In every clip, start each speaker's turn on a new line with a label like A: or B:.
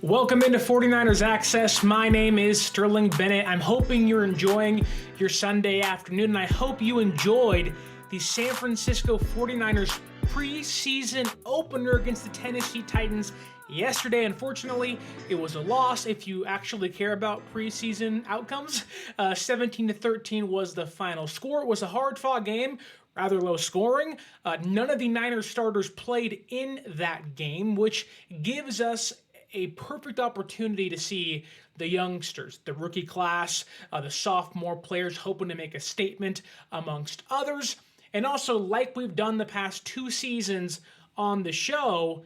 A: Welcome into 49ers Access. My name is Sterling Bennett. I'm hoping you're enjoying your Sunday afternoon, and I hope you enjoyed the San Francisco 49ers preseason opener against the Tennessee Titans yesterday. Unfortunately, it was a loss if you actually care about preseason outcomes. 17-13 was the final score. It was a hard-fought game, rather low scoring. None of the Niners starters played in that game, which gives us a perfect opportunity to see the youngsters, the rookie class, the sophomore players hoping to make a statement amongst others. And also, like we've done the past 2 seasons on the show,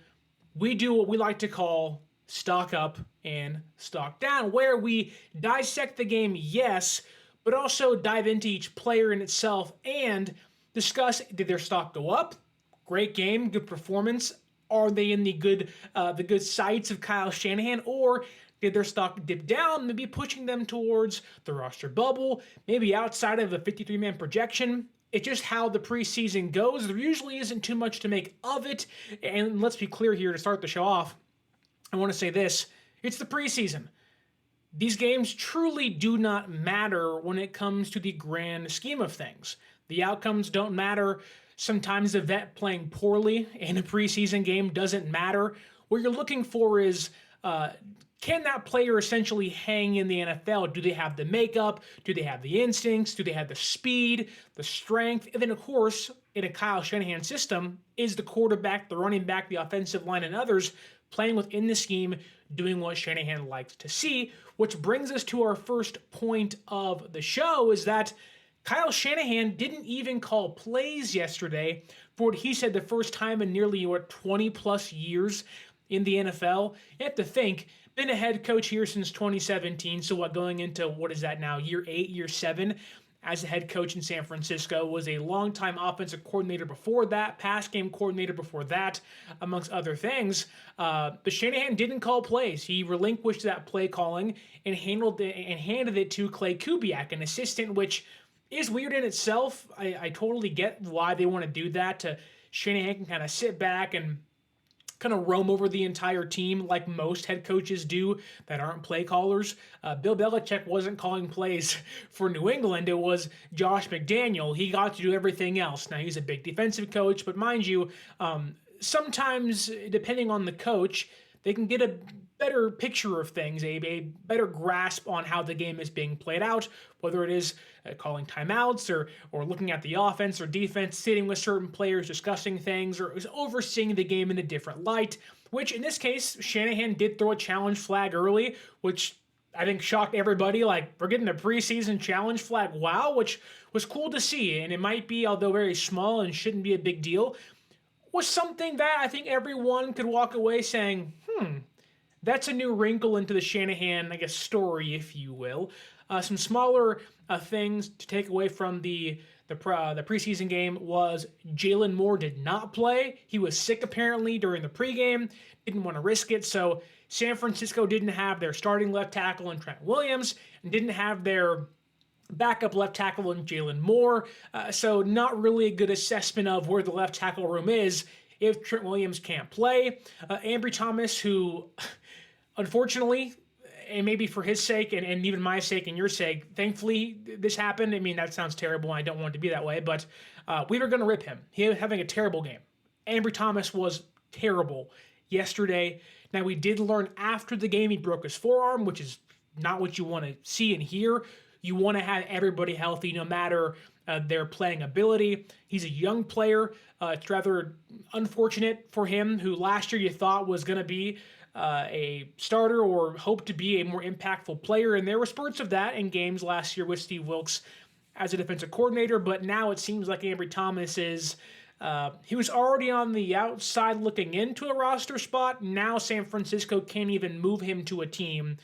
A: we do what we like to call stock up and stock down, where we dissect the game, yes, but also dive into each player in itself and discuss, did their stock go up? Great game, good performance. Are they in the good sights of Kyle Shanahan, or did their stock dip down, maybe pushing them towards the roster bubble, maybe outside of the 53-man projection? It's just how the preseason goes. There usually isn't too much to make of it, and let's be clear here to start the show off. I want to say this. It's the preseason. These games truly do not matter when it comes to the grand scheme of things. The outcomes don't matter. Sometimes the vet playing poorly in a preseason game doesn't matter. What you're looking for is, can that player essentially hang in the NFL? Do they have the makeup? Do they have the instincts? Do they have the speed, the strength? And then, of course, in a Kyle Shanahan system, is the quarterback, the running back, the offensive line, and others playing within the scheme, doing what Shanahan likes to see? Which brings us to our first point of the show, is that Kyle Shanahan didn't even call plays yesterday for what he said the first time in nearly 20 plus years in the NFL. You have to think, been a head coach here since 2017, so going into, what is that now, year 8, year 7 as a head coach in San Francisco, was a longtime offensive coordinator before that, pass game coordinator before that, amongst other things. But Shanahan didn't call plays. He relinquished that play calling and handed it to Clay Kubiak, an assistant, which is weird in itself. I totally get why they want to do that. Shanahan can kind of sit back and kind of roam over the entire team like most head coaches do that aren't play callers. Bill Belichick wasn't calling plays for New England. It was Josh McDaniel. He got to do everything else. Now, he's a big defensive coach, but mind you, sometimes, depending on the coach, they can get a better picture of things, a better grasp on how the game is being played out, whether it is calling timeouts or looking at the offense or defense, sitting with certain players, discussing things, or overseeing the game in a different light, which in this case, Shanahan did throw a challenge flag early, which I think shocked everybody. Like, we're getting a preseason challenge flag, wow, which was cool to see, and it might be, although very small and shouldn't be a big deal, was something that I think everyone could walk away saying, that's a new wrinkle into the Shanahan, I guess, story, if you will. Some smaller things to take away from the preseason game was Jalen Moore did not play. He was sick apparently during the pregame, didn't want to risk it. So San Francisco didn't have their starting left tackle in Trent Williams and didn't have their backup left tackle in Jalen Moore. So not really a good assessment of where the left tackle room is if Trent Williams can't play. Ambry Thomas, who unfortunately, and maybe for his sake and even my sake and your sake, thankfully this happened. I mean, that sounds terrible. I don't want it to be that way, but we were going to rip him. He was having a terrible game. Ambry Thomas was terrible yesterday. Now, we did learn after the game he broke his forearm, which is not what you want to see and hear. You want to have everybody healthy no matter their playing ability. He's a young player. It's rather unfortunate for him, who last year you thought was going to be a starter or hoped to be a more impactful player. And there were spurts of that in games last year with Steve Wilks as a defensive coordinator. But now it seems like Ambry Thomas is, he was already on the outside looking into a roster spot. Now San Francisco can't even move him to a team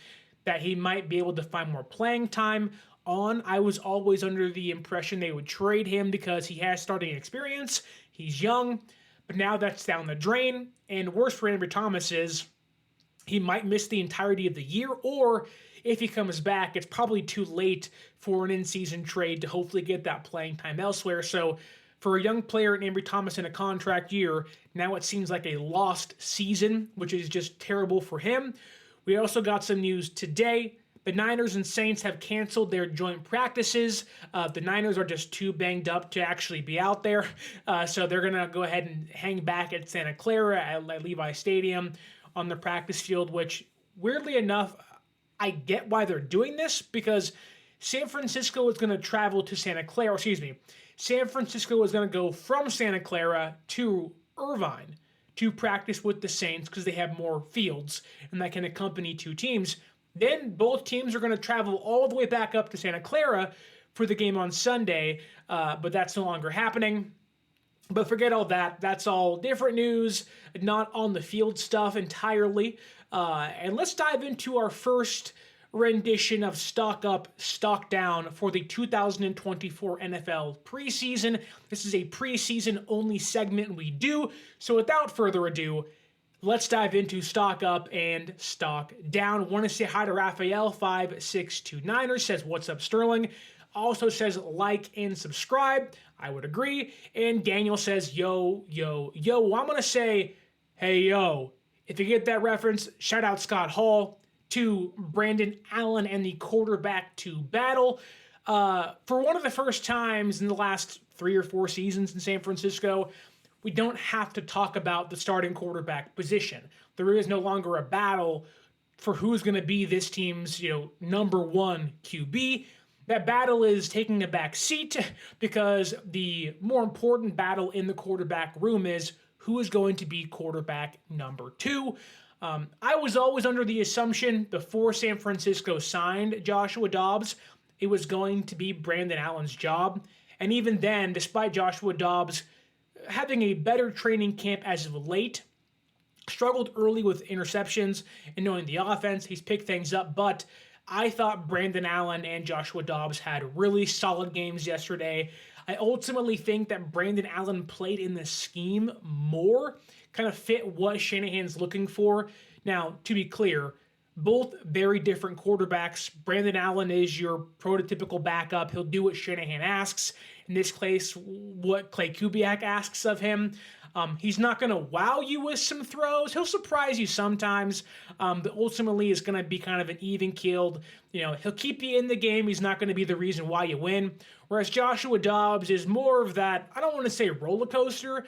A: that he might be able to find more playing time on. I was always under the impression they would trade him because he has starting experience. He's young, but now that's down the drain. And worse for Ambry Thomas is he might miss the entirety of the year, or if he comes back, it's probably too late for an in-season trade to hopefully get that playing time elsewhere. So for a young player in Ambry Thomas in a contract year, now it seems like a lost season, which is just terrible for him. We also got some news today. The Niners and Saints have canceled their joint practices. The Niners are just too banged up to actually be out there. So they're going to go ahead and hang back at Santa Clara at Levi Stadium on the practice field, which weirdly enough, I get why they're doing this, because San Francisco is going to travel to Santa Clara. San Francisco is going to go from Santa Clara to Irvine to practice with the Saints because they have more fields and that can accompany two teams. Then both teams are going to travel all the way back up to Santa Clara for the game on Sunday, but that's no longer happening. But forget all that. That's all different news, not on the field stuff entirely. And let's dive into our first rendition of Stock Up, Stock Down for the 2024 NFL Preseason. This is a preseason only segment we do. So without further ado, let's dive into Stock Up and Stock Down. Want to say hi to Raphael 5629 says, "What's up, Sterling?" Also says like and subscribe. I would agree. And Daniel says, yo, yo, yo. Well, I'm going to say, hey, yo. If you get that reference, shout out Scott Hall to Brandon Allen and the quarterback to battle. For one of the first times in the last 3 or 4 seasons in San Francisco, we don't have to talk about the starting quarterback position. There is no longer a battle for who's going to be this team's, number one QB. That battle is taking a back seat because the more important battle in the quarterback room is who is going to be quarterback number 2. I was always under the assumption before San Francisco signed Joshua Dobbs, it was going to be Brandon Allen's job. And even then, despite Joshua Dobbs having a better training camp as of late, struggled early with interceptions and knowing the offense, he's picked things up. But I thought Brandon Allen and Joshua Dobbs had really solid games yesterday. I ultimately think that Brandon Allen played in the scheme more, kind of fit what Shanahan's looking for. Now, to be clear, both very different quarterbacks. Brandon Allen is your prototypical backup. He'll do what Shanahan asks. In this case, what Clay Kubiak asks of him. He's not going to wow you with some throws. He'll surprise you sometimes, but ultimately is going to be kind of an even-keeled. He'll keep you in the game. He's not going to be the reason why you win. Whereas Joshua Dobbs is more of that, I don't want to say roller coaster,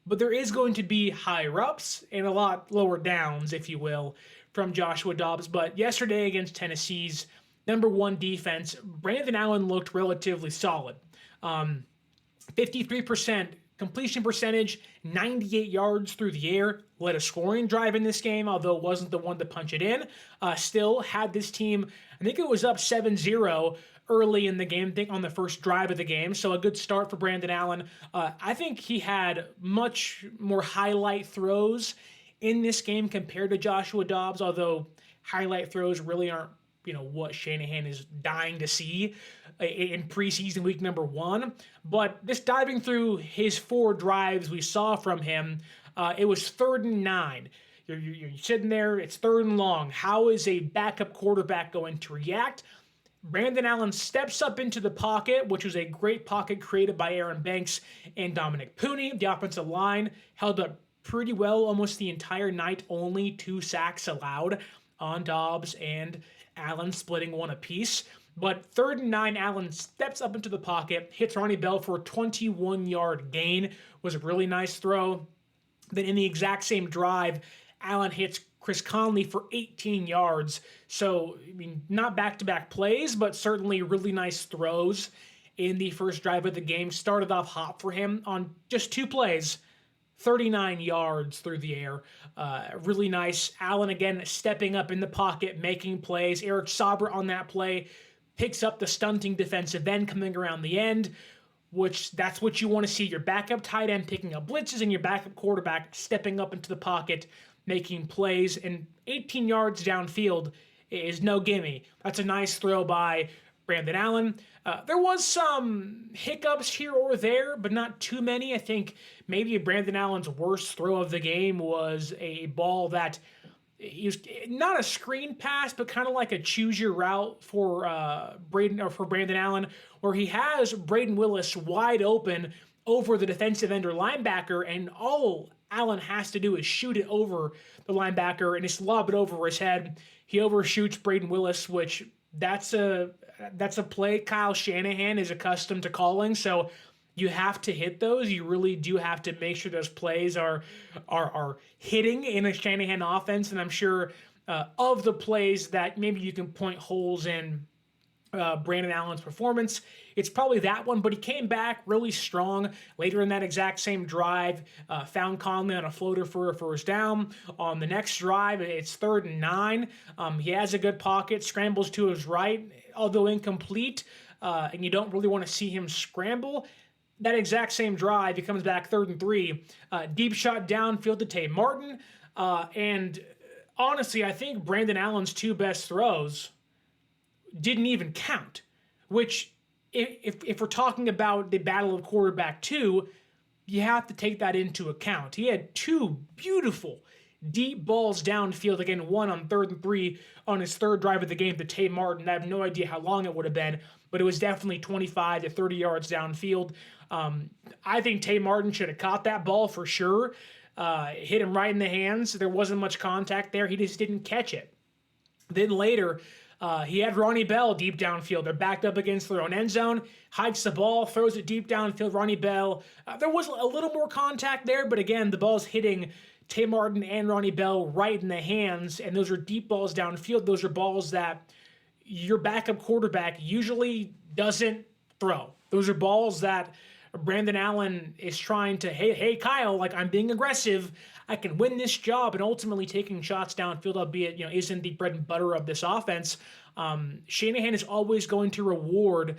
A: but there is going to be higher ups and a lot lower downs, if you will, from Joshua Dobbs. But yesterday against Tennessee's number 1 defense, Brandon Allen looked relatively solid. 53% completion percentage, 98 yards through the air, led a scoring drive in this game, although wasn't the one to punch it in. Still had this team, I think it was up 7-0 early in the game, I think on the first drive of the game. So a good start for Brandon Allen. I think he had much more highlight throws in this game compared to Joshua Dobbs, although highlight throws really aren't what Shanahan is dying to see in preseason week number 1. But just diving through his 4 drives we saw from him, it was 3rd and 9. You're sitting there, it's 3rd and long. How is a backup quarterback going to react? Brandon Allen steps up into the pocket, which was a great pocket created by Aaron Banks and Dominick Puni. The offensive line held up pretty well almost the entire night, only 2 sacks allowed on Dobbs and Allen, splitting 1 apiece. But 3rd and 9, Allen steps up into the pocket, hits Ronnie Bell for a 21-yard gain. Was a really nice throw. Then in the exact same drive, Allen hits Chris Conley for 18 yards. So, not back-to-back plays, but certainly really nice throws in the first drive of the game. Started off hot for him on just 2 plays. 39 yards through the air. Really nice. Allen again stepping up in the pocket, making plays. Eric Sauber on that play picks up the stunting defensive end coming around the end, which that's what you want to see. Your backup tight end picking up blitzes and your backup quarterback stepping up into the pocket, making plays. And 18 yards downfield is no gimme. That's a nice throw by Brandon Allen. There was some hiccups here or there, but not too many. I think maybe Brandon Allen's worst throw of the game was a ball that he was not a screen pass, but kind of like a choose your route for Brandon Allen, where he has Brayden Willis wide open over the defensive end or linebacker, and all Allen has to do is shoot it over the linebacker and just lob it over his head. He overshoots Brayden Willis, which that's a play Kyle Shanahan is accustomed to calling. So you have to hit those. You really do have to make sure those plays are hitting in a Shanahan offense. And I'm sure of the plays that maybe you can point holes in Brandon Allen's performance, it's probably that one, but he came back really strong later in that exact same drive, found Conley on a floater for a first down. On the next drive, it's 3rd and 9. He has a good pocket, scrambles to his right, although incomplete, and you don't really want to see him scramble. That exact same drive, he comes back 3rd and 3, deep shot downfield to Tay Martin, and honestly, I think Brandon Allen's 2 best throws didn't even count, which if we're talking about the battle of quarterback 2, you have to take that into account. He had 2 beautiful deep balls downfield, again, one on 3rd and 3 on his 3rd drive of the game to Tay Martin. I have no idea how long it would have been, but it was definitely 25 to 30 yards downfield. I think Tay Martin should have caught that ball for sure. Hit him right in the hands. There wasn't much contact there. He just didn't catch it. Then later, he had Ronnie Bell deep downfield. They're backed up against their own end zone. Hikes the ball, throws it deep downfield. Ronnie Bell. There was a little more contact there, but again, the ball's hitting Tay Martin and Ronnie Bell right in the hands, and those are deep balls downfield. Those are balls that your backup quarterback usually doesn't throw. Those are balls that Brandon Allen is trying to, hey, Kyle, like, I'm being aggressive. I can win this job, and ultimately taking shots downfield, albeit, isn't the bread and butter of this offense. Shanahan is always going to reward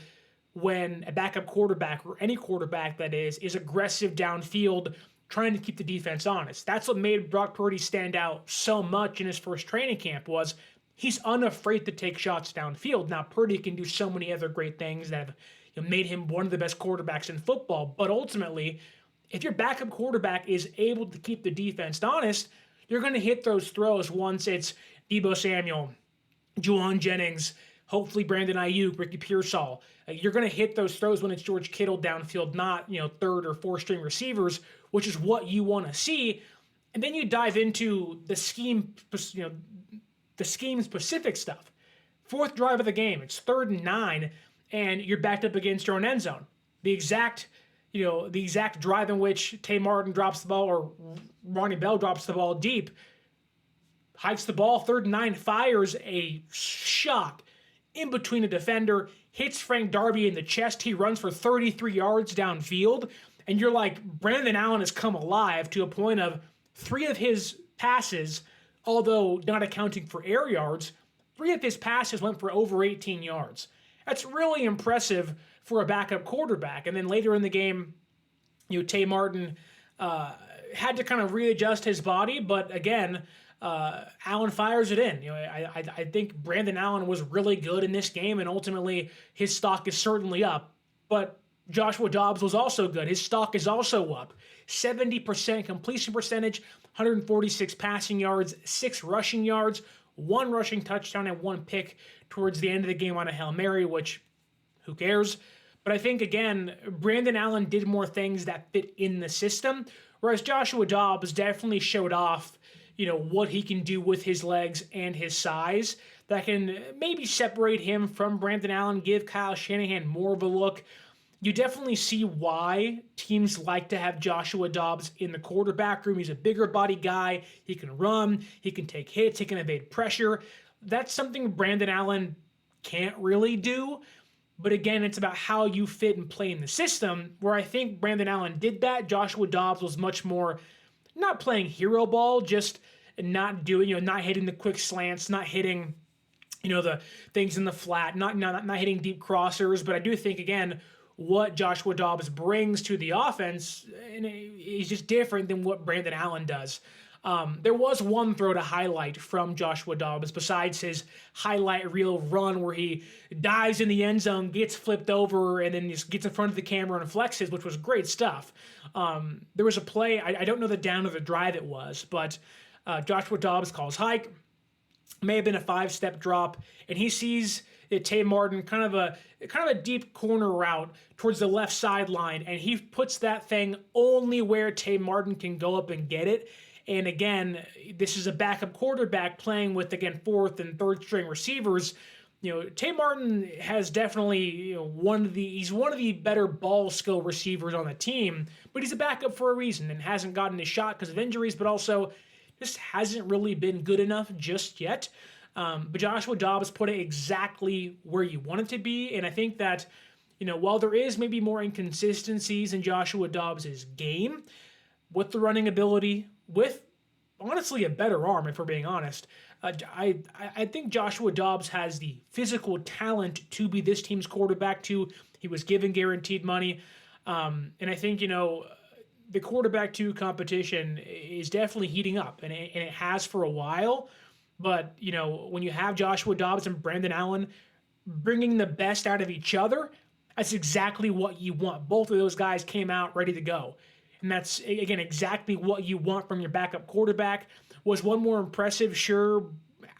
A: when a backup quarterback, or any quarterback that is aggressive downfield, trying to keep the defense honest. That's what made Brock Purdy stand out so much in his first training camp, was he's unafraid to take shots downfield. Now, Purdy can do so many other great things that have made him one of the best quarterbacks in football, but ultimately, if your backup quarterback is able to keep the defense honest, you're going to hit those throws once it's Deebo Samuel, Juwan Jennings, hopefully Brandon Ayuk, Ricky Pearsall. You're going to hit those throws when it's George Kittle downfield, not 3rd or 4th string receivers, which is what you want to see. And then you dive into the scheme, the scheme-specific stuff. 4th drive of the game, it's 3rd and 9, and you're backed up against your own end zone. The exact drive in which Tay Martin drops the ball or Ronnie Bell drops the ball deep, hikes the ball, 3rd and 9, fires a shot in between a defender, hits Frank Darby in the chest. He runs for 33 yards downfield, and you're like, Brandon Allen has come alive to a point of 3 of his passes, although not accounting for air yards, 3 of his passes went for over 18 yards. That's really impressive for a backup quarterback. And then later in the game, Tay Martin had to kind of readjust his body, but again, Allen fires it in. I think Brandon Allen was really good in this game, and ultimately his stock is certainly up. But Joshua Dobbs was also good. His stock is also up. 70% completion percentage, 146 passing yards, 6 rushing yards, 1 rushing touchdown, and 1 pick towards the end of the game on a Hail Mary, which, who cares? But I think, again, Brandon Allen did more things that fit in the system, whereas Joshua Dobbs definitely showed off, what he can do with his legs and his size that can maybe separate him from Brandon Allen, give Kyle Shanahan more of a look. You definitely see why teams like to have Joshua Dobbs in the quarterback room. He's a bigger body guy. He can run. He can take hits. He can evade pressure. That's something Brandon Allen can't really do. But again, it's about how you fit and play in the system, where I think Brandon Allen did that. Joshua Dobbs was much more not playing hero ball, just not doing, not hitting the quick slants, not hitting, the things in the flat, not hitting deep crossers. But I do think, again, what Joshua Dobbs brings to the offense is just different than what Brandon Allen does. There was one throw to highlight from Joshua Dobbs besides his highlight reel run where he dives in the end zone, gets flipped over, and then just gets in front of the camera and flexes, which was great stuff. There was a play, I don't know the down of the drive it was, but Joshua Dobbs calls hike, may have been a 5-step drop, and he sees Tay Martin, kind of a deep corner route towards the left sideline, and he puts that thing only where Tay Martin can go up and get it. And again, this is a backup quarterback playing with, again, fourth and third string receivers. Tay Martin has definitely, he's one of the better ball skill receivers on the team, but he's a backup for a reason and hasn't gotten his shot because of injuries, but also just hasn't really been good enough just yet. But Joshua Dobbs put it exactly where you want it to be. And I think that, while there is maybe more inconsistencies in Joshua Dobbs' game with the running ability, with honestly a better arm, if we're being honest, I think Joshua Dobbs has the physical talent to be this team's quarterback too. He was given guaranteed money. And I think, the quarterback two competition is definitely heating up, and it has for a while. But, when you have Joshua Dobbs and Brandon Allen bringing the best out of each other, that's exactly what you want. Both of those guys came out ready to go. And that's, again, exactly what you want from your backup quarterback. Was one more impressive? Sure,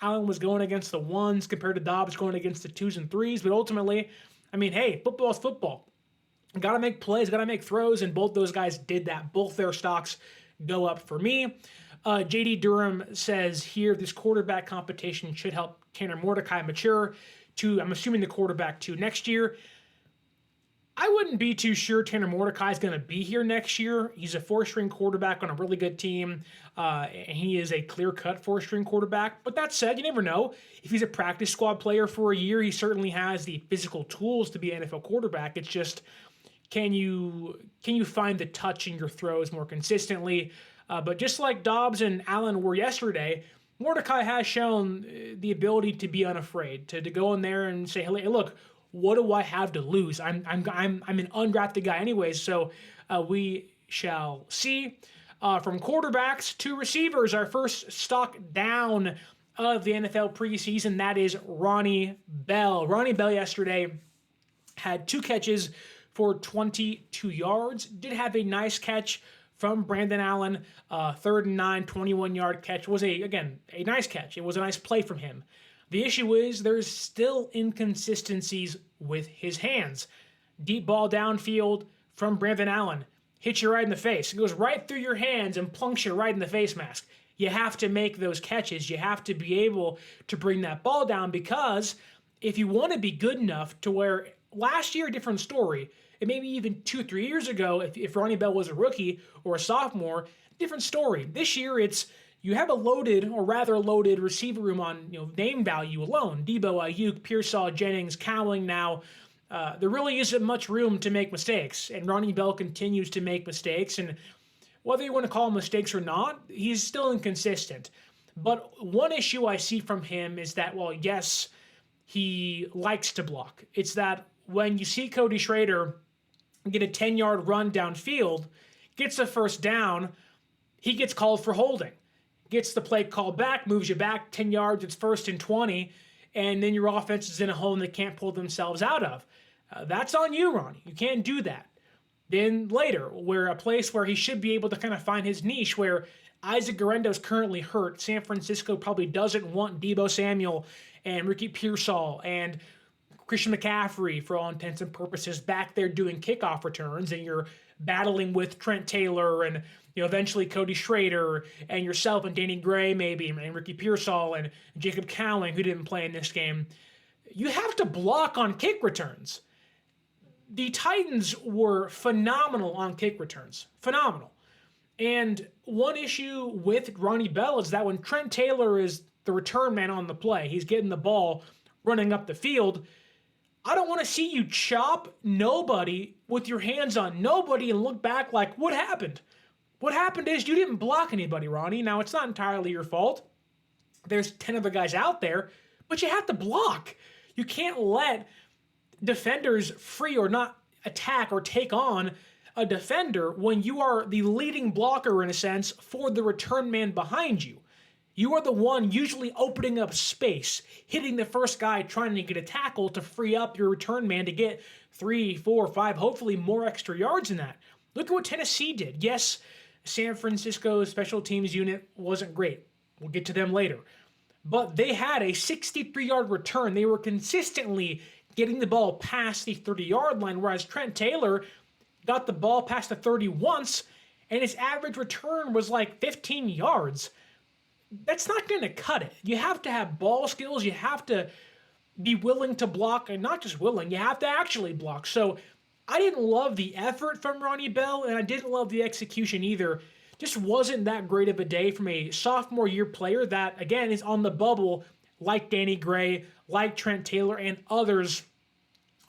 A: Allen was going against the ones compared to Dobbs going against the twos and threes. But ultimately, hey, football is football. Got to make plays, got to make throws, and both those guys did that. Both their stocks go up for me. J.D. Durham says here, this quarterback competition should help Tanner Mordecai mature to, I'm assuming, the quarterback to next year. I wouldn't be too sure Tanner Mordecai is going to be here next year. He's a four-string quarterback on a really good team, and he is a clear-cut four-string quarterback. But that said, you never know. If he's a practice squad player for a year, he certainly has the physical tools to be an NFL quarterback. It's just, can you find the touch in your throws more consistently? But just like Dobbs and Allen were yesterday, Mordecai has shown the ability to be unafraid, to go in there and say, hey, look, what do I have to lose? I'm an undrafted guy anyways, so we shall see. From quarterbacks to receivers, our first stock down of the NFL preseason, that is Ronnie Bell. Ronnie Bell yesterday had 2 catches for 22 yards. Did have a nice catch from Brandon Allen, 3rd and 9, 21-yard catch. Was a nice catch. It was a nice play from him. The issue is there's still inconsistencies with his hands. Deep ball downfield from Brandon Allen. Hits you right in the face. It goes right through your hands and plunks you right in the face mask. You have to make those catches. You have to be able to bring that ball down, because if you want to be good enough to where last year, different story, and maybe even 2-3 years ago, if Ronnie Bell was a rookie or a sophomore, different story. This year, it's you have a loaded, or rather loaded, receiver room on name value alone. Debo, Ayuk, Pearsall, Jennings, Cowling now. There really isn't much room to make mistakes, and Ronnie Bell continues to make mistakes. And whether you want to call them mistakes or not, he's still inconsistent. But one issue I see from him is that, well, yes, he likes to block. It's that when you see Cody Schrader get a 10-yard run downfield, gets a first down, he gets called for holding. Gets the play called back, moves you back 10 yards, it's 1st and 20, and then your offense is in a hole they can't pull themselves out of. That's on you, Ronnie. You can't do that. Then later, where a place where he should be able to kind of find his niche, where Isaac Guerendo's currently hurt, San Francisco probably doesn't want Debo Samuel and Ricky Pearsall and Christian McCaffrey, for all intents and purposes, back there doing kickoff returns, and you're battling with Trent Taylor and eventually Cody Schrader and yourself and Danny Gray maybe, and Ricky Pearsall and Jacob Cowling, who didn't play in this game. You have to block on kick returns. The Titans were phenomenal on kick returns. Phenomenal. And one issue with Ronnie Bell is that when Trent Taylor is the return man on the play, he's getting the ball running up the field, I don't want to see you chop nobody with your hands on nobody and look back like, what happened? What happened is you didn't block anybody, Ronnie. Now, it's not entirely your fault. There's 10 other guys out there, but you have to block. You can't let defenders free or not attack or take on a defender when you are the leading blocker, in a sense, for the return man behind you. You are the one usually opening up space, hitting the first guy trying to get a tackle to free up your return man to get 3, 4, 5, hopefully more extra yards than that. Look at what Tennessee did. Yes, San Francisco's special teams unit wasn't great. We'll get to them later. but they had a 63-yard return. They were consistently getting the ball past the 30-yard line, whereas Trent Taylor got the ball past the 30 once, and his average return was like 15 yards. That's not going to cut it. You have to have ball skills. You have to be willing to block, and not just willing, you have to actually block. So I didn't love the effort from Ronnie Bell, and I didn't love the execution either. Just wasn't that great of a day from a sophomore year player that, again, is on the bubble like Danny Gray, like Trent Taylor, and others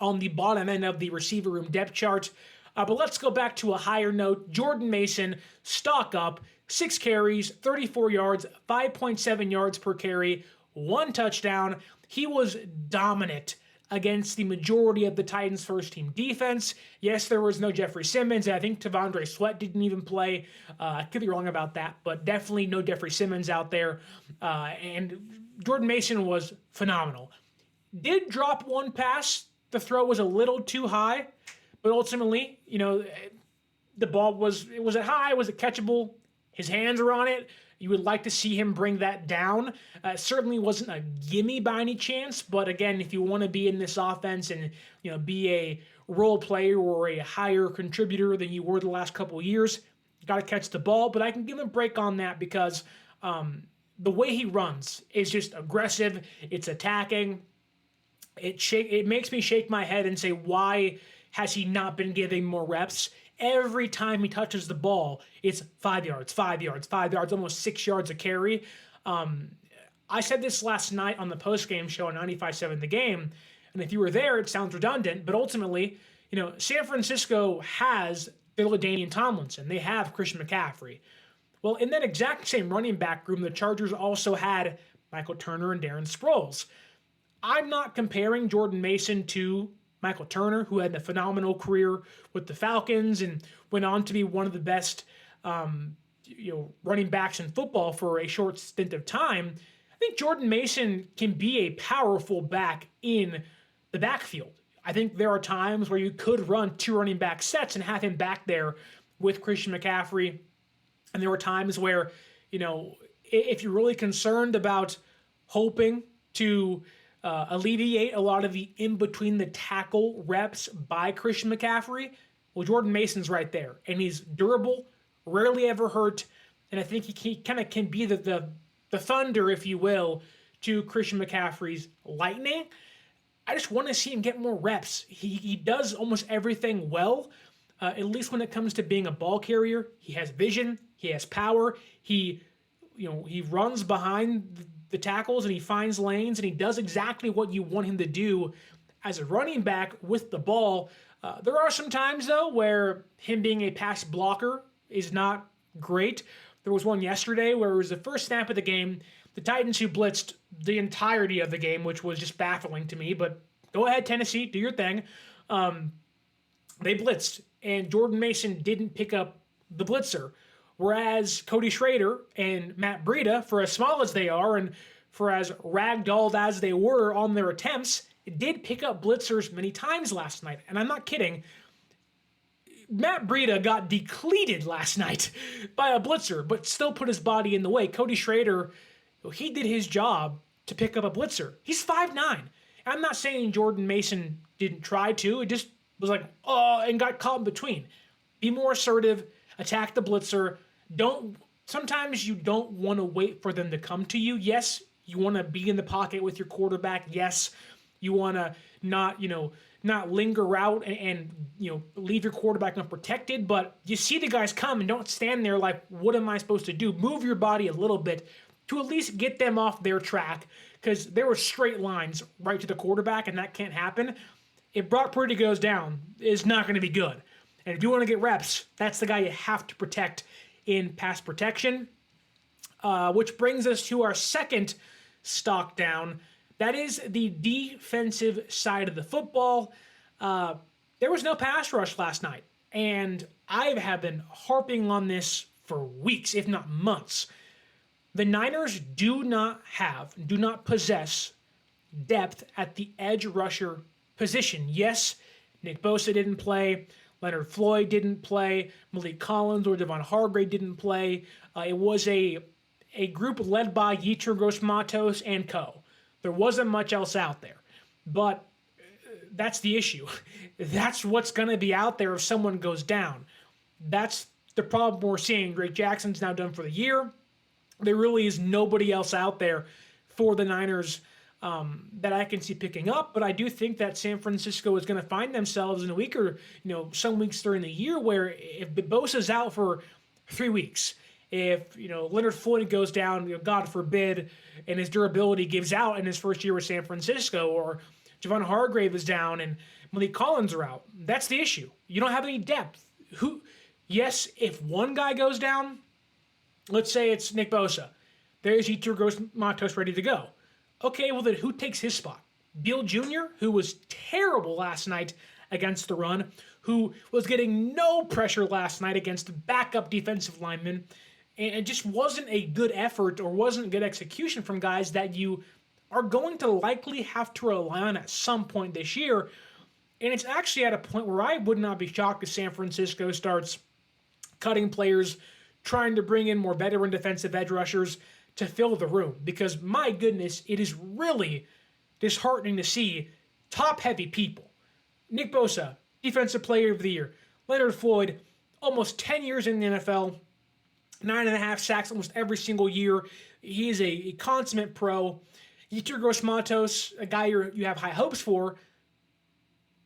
A: on the bottom end of the receiver room depth chart. But let's go back to a higher note. Jordan Mason, stock up, 6 carries, 34 yards, 5.7 yards per carry, 1 touchdown. He was dominant against the majority of the Titans' first-team defense. Yes, there was no Jeffrey Simmons, and I think Tavondre Sweat didn't even play. I could be wrong about that, but definitely no Jeffrey Simmons out there. And Jordan Mason was phenomenal. Did drop one pass. The throw was a little too high, but ultimately, the ball was it high? Was it catchable? His hands are on it. You would like to see him bring that down. Certainly wasn't a gimme by any chance, but again, if you want to be in this offense and be a role player or a higher contributor than you were the last couple of years, you got to catch the ball. But I can give him a break on that because the way he runs is just aggressive. It's attacking. It makes me shake my head and say, why has he not been getting more reps? Every time he touches the ball, it's 5 yards, 5 yards, 5 yards, almost 6 yards a carry. I said this last night on the postgame show on 95.7 The Game, and if you were there, it sounds redundant, but ultimately, San Francisco has LaDainian Tomlinson. They have Christian McCaffrey. Well, in that exact same running back room, the Chargers also had Michael Turner and Darren Sproles. I'm not comparing Jordan Mason to Michael Turner, who had a phenomenal career with the Falcons and went on to be one of the best running backs in football for a short stint of time. I think Jordan Mason can be a powerful back in the backfield. I think there are times where you could run 2 running back sets and have him back there with Christian McCaffrey. And there were times where, if you're really concerned about hoping to alleviate a lot of the in-between-the-tackle reps by Christian McCaffrey, well, Jordan Mason's right there. And he's durable, rarely ever hurt, and I think he kind of can be the thunder, if you will, to Christian McCaffrey's lightning. I just want to see him get more reps. He does almost everything well, at least when it comes to being a ball carrier. He has vision. He has power. He runs behind the tackles and he finds lanes and he does exactly what you want him to do as a running back with the ball. There are some times, though, where him being a pass blocker is not great. There was one yesterday where it was the first snap of the game. The Titans, who blitzed the entirety of the game, which was just baffling to me, but go ahead, Tennessee, do your thing. They blitzed, and Jordan Mason didn't pick up the blitzer. Whereas Cody Schrader and Matt Breida, for as small as they are and for as ragdolled as they were on their attempts, did pick up blitzers many times last night. And I'm not kidding. Matt Breida got decleated last night by a blitzer, but still put his body in the way. Cody Schrader, he did his job to pick up a blitzer. He's 5'9". I'm not saying Jordan Mason didn't try to. It just was like, and got caught in between. Be more assertive. Attack the blitzer. Sometimes you don't want to wait for them to come to you. Yes, you want to be in the pocket with your quarterback. Yes, you want to not linger out and leave your quarterback unprotected. But you see the guys come and don't stand there like, what am I supposed to do? Move your body a little bit to at least get them off their track, because there were straight lines right to the quarterback, and that can't happen. If Brock Purdy goes down, it's not going to be good. And if you want to get reps, that's the guy you have to protect in pass protection, which brings us to our second stock down. That is the defensive side of the football. There was no pass rush last night, and I have been harping on this for weeks, if not months. The Niners do not possess depth at the edge rusher position. Yes, Nick Bosa didn't play. Leonard Floyd didn't play. Malik Collins or Devon Hargrave didn't play. It was a a group led by Yetur Gross-Matos and co. There wasn't much else out there. But that's the issue. That's what's going to be out there if someone goes down. That's the problem we're seeing. Drake Jackson's now done for the year. There really is nobody else out there for the Niners that I can see picking up. But I do think that San Francisco is going to find themselves in a week or some weeks during the year where if Bosa's out for 3 weeks, if Leonard Floyd goes down, God forbid, and his durability gives out in his first year with San Francisco, or Javon Hargrave is down and Malik Collins are out, that's the issue. You don't have any depth. Yes, if one guy goes down, let's say it's Nick Bosa, there's Yetur Gross-Matos ready to go. Okay, well then who takes his spot? Beal Jr., who was terrible last night against the run, who was getting no pressure last night against backup defensive linemen, and it just wasn't a good effort or wasn't good execution from guys that you are going to likely have to rely on at some point this year. And it's actually at a point where I would not be shocked if San Francisco starts cutting players, trying to bring in more veteran defensive edge rushers to fill the room. Because my goodness, it is really disheartening to see top-heavy people. Nick Bosa, Defensive Player of the Year. Leonard Floyd, almost 10 years in the NFL, 9.5 sacks almost every single year. He is a consummate pro. Yetur Gross-Matos, a guy you have high hopes for,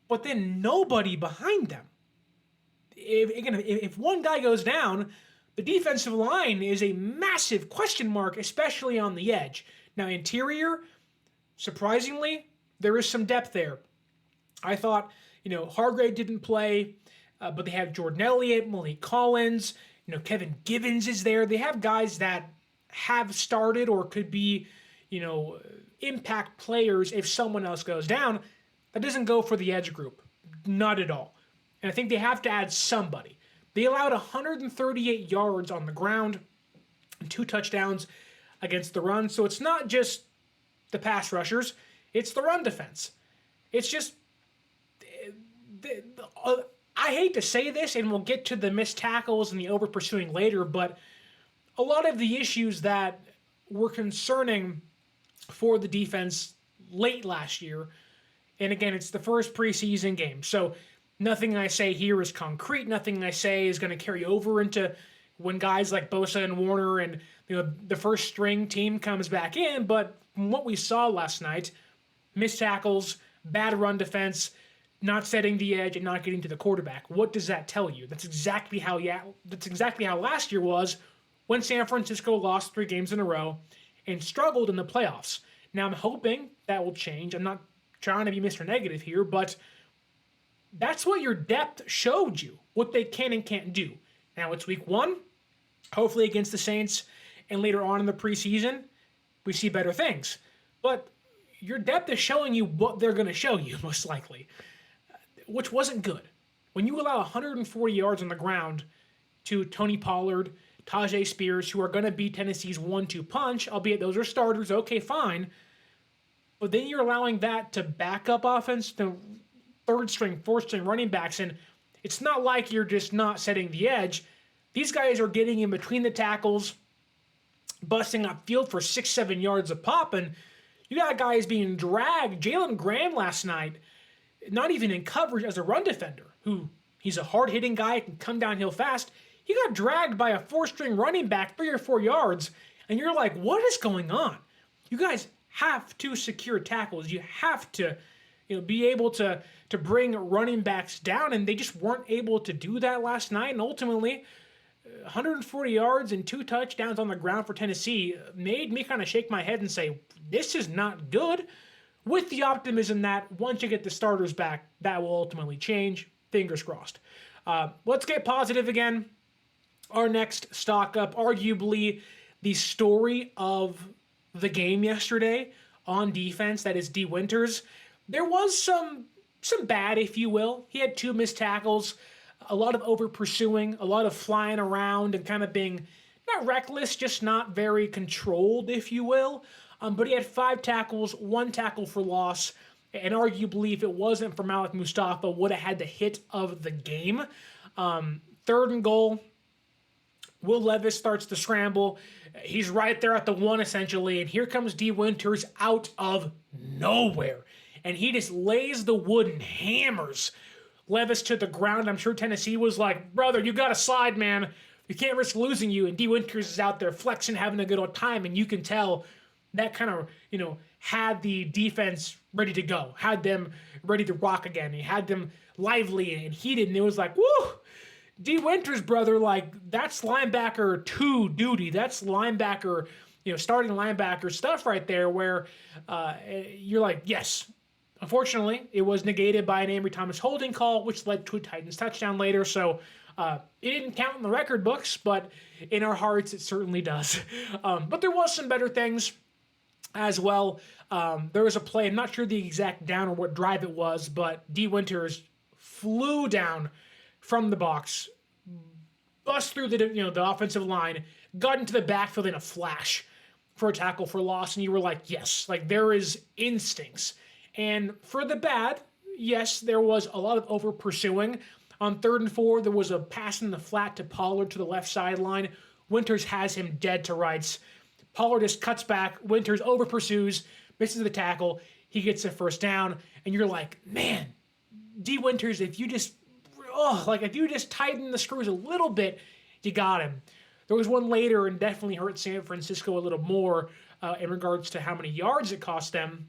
A: but then nobody behind them. If one guy goes down, the defensive line is a massive question mark, especially on the edge. Now, interior, surprisingly, there is some depth there. I thought, Hargrave didn't play, but they have Jordan Elliott, Malik Collins, Kevin Givens is there. They have guys that have started or could be, impact players if someone else goes down. That doesn't go for the edge group. Not at all. And I think they have to add somebody. They allowed 138 yards on the ground and 2 touchdowns against the run. So it's not just the pass rushers, it's the run defense. It's just, I hate to say this, and we'll get to the missed tackles and the over-pursuing later, but a lot of the issues that were concerning for the defense late last year, and again, it's the first preseason game, so nothing I say here is concrete. Nothing I say is going to carry over into when guys like Bosa and Warner and the first string team comes back in. But from what we saw last night, missed tackles, bad run defense, not setting the edge, and not getting to the quarterback. What does that tell you? That's exactly how last year was when San Francisco lost 3 games in a row and struggled in the playoffs. Now I'm hoping that will change. I'm not trying to be Mr. Negative here, but that's what your depth showed you, what they can and can't do. Now it's week 1, hopefully against the Saints, and later on in the preseason, we see better things. But your depth is showing you what they're going to show you, most likely, which wasn't good. When you allow 140 yards on the ground to Tony Pollard, Tajay Spears, who are going to be Tennessee's 1-2 punch, albeit those are starters, okay, fine. But then you're allowing that to backup offense, to third string, fourth string running backs, and it's not like you're just not setting the edge. These guys are getting in between the tackles, busting up field for 6-7 yards a pop, and you got guys being dragged. Jalen Graham last night, not even in coverage as a run defender, who he's a hard-hitting guy, can come downhill fast. He got dragged by a 4-string running back 3 or 4 yards, and you're like, what is going on? You guys have to secure tackles. You have to be able to bring running backs down, and they just weren't able to do that last night. And ultimately, 140 yards and 2 touchdowns on the ground for Tennessee made me kind of shake my head and say, this is not good, with the optimism that once you get the starters back, that will ultimately change. Fingers crossed. Let's get positive again. Our next stock up, arguably the story of the game yesterday on defense, that is Dee Winters. There was some bad, if you will. He had 2 missed tackles, a lot of over-pursuing, a lot of flying around and kind of being not reckless, just not very controlled, if you will. But he had 5 tackles, 1 tackle for loss, and arguably, if it wasn't for Malik Mustapha, would have had the hit of the game. 3rd and goal, Will Levis starts to scramble. He's right there at the 1, essentially, and here comes Dee Winters out of nowhere. And he just lays the wood and hammers Levis to the ground. I'm sure Tennessee was like, brother, you got to slide, man. We can't risk losing you. And Dee Winters is out there flexing, having a good old time, and you can tell that kind of, had the defense ready to go, had them ready to rock again. He had them lively and heated, and it was like, woo! Dee Winters, brother, like, that's linebacker 2 duty. That's linebacker, starting linebacker stuff right there where you're like, yes. Unfortunately, it was negated by an Ambry Thomas holding call, which led to a Titans touchdown later. So it didn't count in the record books, but in our hearts, it certainly does. But there was some better things as well. There was a play, I'm not sure the exact down or what drive it was, but Dee Winters flew down from the box, bust through the offensive line, got into the backfield in a flash for a tackle for loss, and you were like, yes, like there is instincts. And for the bad, yes, there was a lot of over pursuing. On 3rd and 4, there was a pass in the flat to Pollard to the left sideline. Winters has him dead to rights. Pollard just cuts back. Winters over pursues, misses the tackle. He gets a first down, and you're like, man, Dee Winters, if you just tighten the screws a little bit, you got him. There was one later and definitely hurt San Francisco a little more in regards to how many yards it cost them,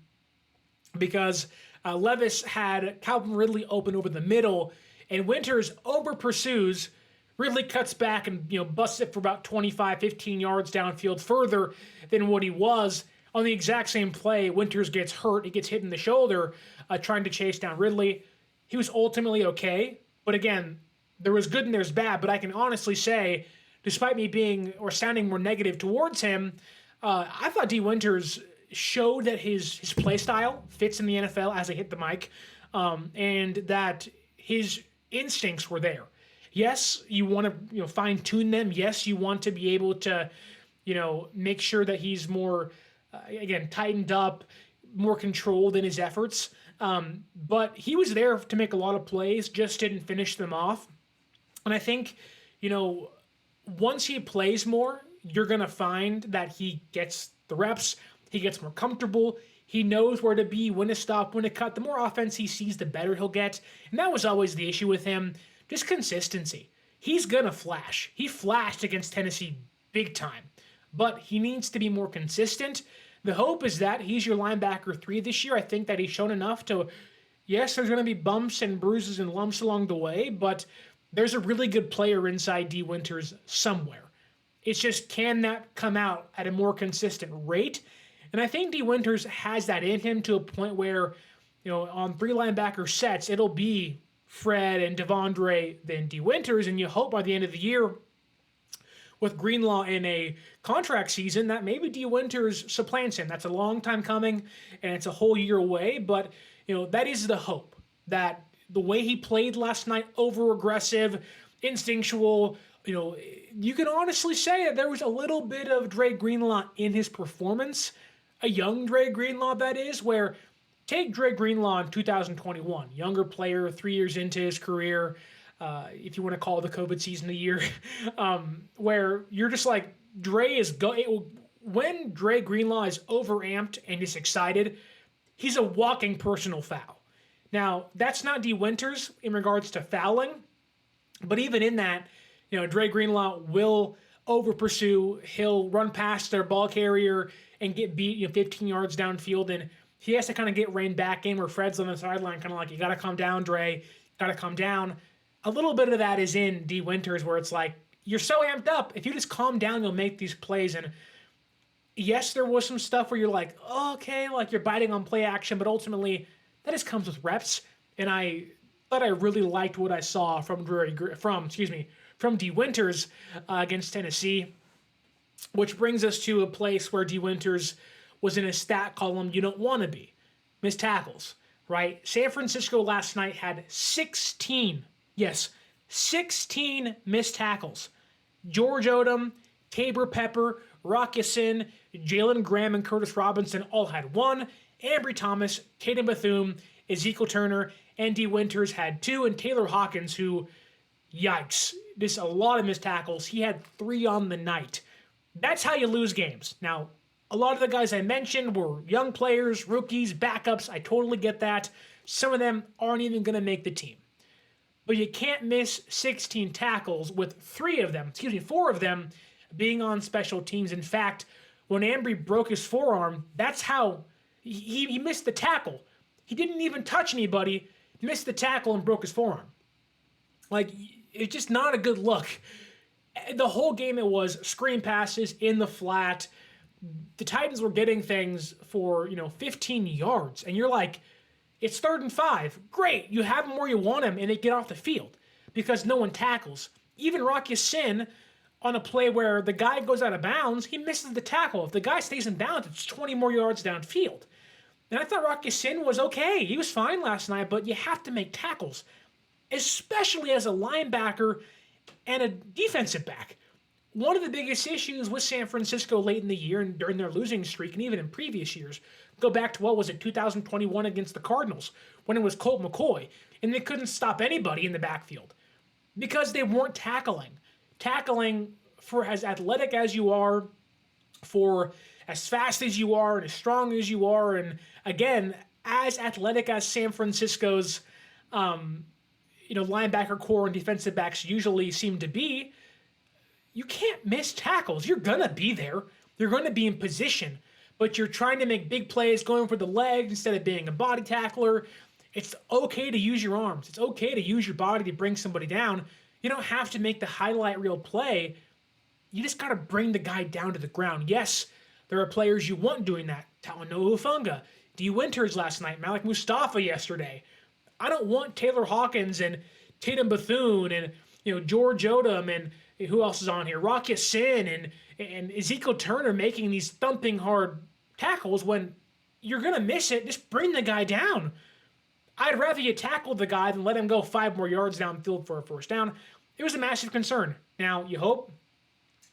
A: because Levis had Calvin Ridley open over the middle, and Winters over pursues. Ridley cuts back and busts it for about 25, 15 yards downfield further than what he was. On the exact same play, Winters gets hurt. He gets hit in the shoulder trying to chase down Ridley. He was ultimately okay. But again, there was good and there's bad. But I can honestly say, despite me being or sounding more negative towards him, I thought Dee Winters showed that his play style fits in the NFL as I hit the mic, and that his instincts were there. Yes, you want to fine tune them. Yes, you want to be able to make sure that he's more again tightened up, more controlled in his efforts. But he was there to make a lot of plays, just didn't finish them off. And I think once he plays more, you're gonna find that he gets the reps. He gets more comfortable. He knows where to be, when to stop, when to cut. The more offense he sees, the better he'll get. And that was always the issue with him. Just consistency. He's going to flash. He flashed against Tennessee big time. But he needs to be more consistent. The hope is that he's your linebacker 3 this year. I think that he's shown enough to, yes, there's going to be bumps and bruises and lumps along the way, but there's a really good player inside Dee Winters somewhere. It's just, can that come out at a more consistent rate? And I think Dee Winters has that in him to a point where, on 3 linebacker sets, it'll be Fred and Devondre, then Dee Winters, and you hope by the end of the year with Greenlaw in a contract season that maybe Dee Winters supplants him. That's a long time coming, and it's a whole year away, but that is the hope, that the way he played last night, over-aggressive, instinctual, you can honestly say that there was a little bit of Dre Greenlaw in his performance, a young Dre Greenlaw, that is, where take Dre Greenlaw in 2021, younger player, 3 years into his career, if you want to call the COVID season a year, where you're just like, when Dre Greenlaw is overamped and is excited, he's a walking personal foul. Now, that's not Dee Winters in regards to fouling, but even in that, Dre Greenlaw will over-pursue, he'll run past their ball carrier and get beat 15 yards downfield, and he has to kind of get reined back in where Fred's on the sideline, kind of like, you got to calm down, Dre, got to calm down. A little bit of that is in Dee Winters, where it's like, you're so amped up. If you just calm down, you'll make these plays. And yes, there was some stuff where you're like, oh, okay, like you're biting on play action, but ultimately that just comes with reps. And I thought I really liked what I saw from Dee Winters against Tennessee, which brings us to a place where Dee Winters was in a stat column you don't want to be. Missed tackles, right? San Francisco last night had 16 missed tackles. George Odom, Tabor Pepper, Rock Ya-Sin, Jalen Graham, and Curtis Robinson all had 1. Ambry Thomas, Tatum Bethune, Ezekiel Turner, and Dee Winters had 2. And Taylor Hawkins, who yikes. Just a lot of missed tackles. He had 3 on the night. That's how you lose games. Now, a lot of the guys I mentioned were young players, rookies, backups. I totally get that. Some of them aren't even going to make the team. But you can't miss 16 tackles with 4 of them being on special teams. In fact, when Ambry broke his forearm, that's how he missed the tackle. He didn't even touch anybody, missed the tackle and broke his forearm. Like, it's just not a good look. The whole game it was screen passes in the flat. The Titans were getting things for, 15 yards. And you're like, it's 3rd and 5. Great. You have them where you want them and they get off the field because no one tackles. Even Rocky Sin on a play where the guy goes out of bounds, he misses the tackle. If the guy stays in bounds, it's 20 more yards downfield. And I thought Rocky Sin was okay. He was fine last night, but you have to make tackles, especially as a linebacker and a defensive back. One of the biggest issues with San Francisco late in the year and during their losing streak and even in previous years, go back to 2021 against the Cardinals when it was Colt McCoy, and they couldn't stop anybody in the backfield because they weren't tackling. Tackling for as athletic as you are, for as fast as you are and as strong as you are, and again, as athletic as San Francisco's linebacker core and defensive backs usually seem to be, you can't miss tackles. You're going to be there. You're going to be in position, but you're trying to make big plays going for the legs instead of being a body tackler. It's okay to use your arms. It's okay to use your body to bring somebody down. You don't have to make the highlight reel play. You just got to bring the guy down to the ground. Yes, there are players you want doing that. Talanoa Hufanga, Dee Winters last night, Malik Mustapha yesterday. I don't want Taylor Hawkins and Tatum Bethune and George Odom and who else is on here? Rocky Sin and Ezekiel Turner making these thumping hard tackles when you're going to miss it. Just bring the guy down. I'd rather you tackle the guy than let him go 5 more yards downfield for a first down. It was a massive concern. Now, you hope,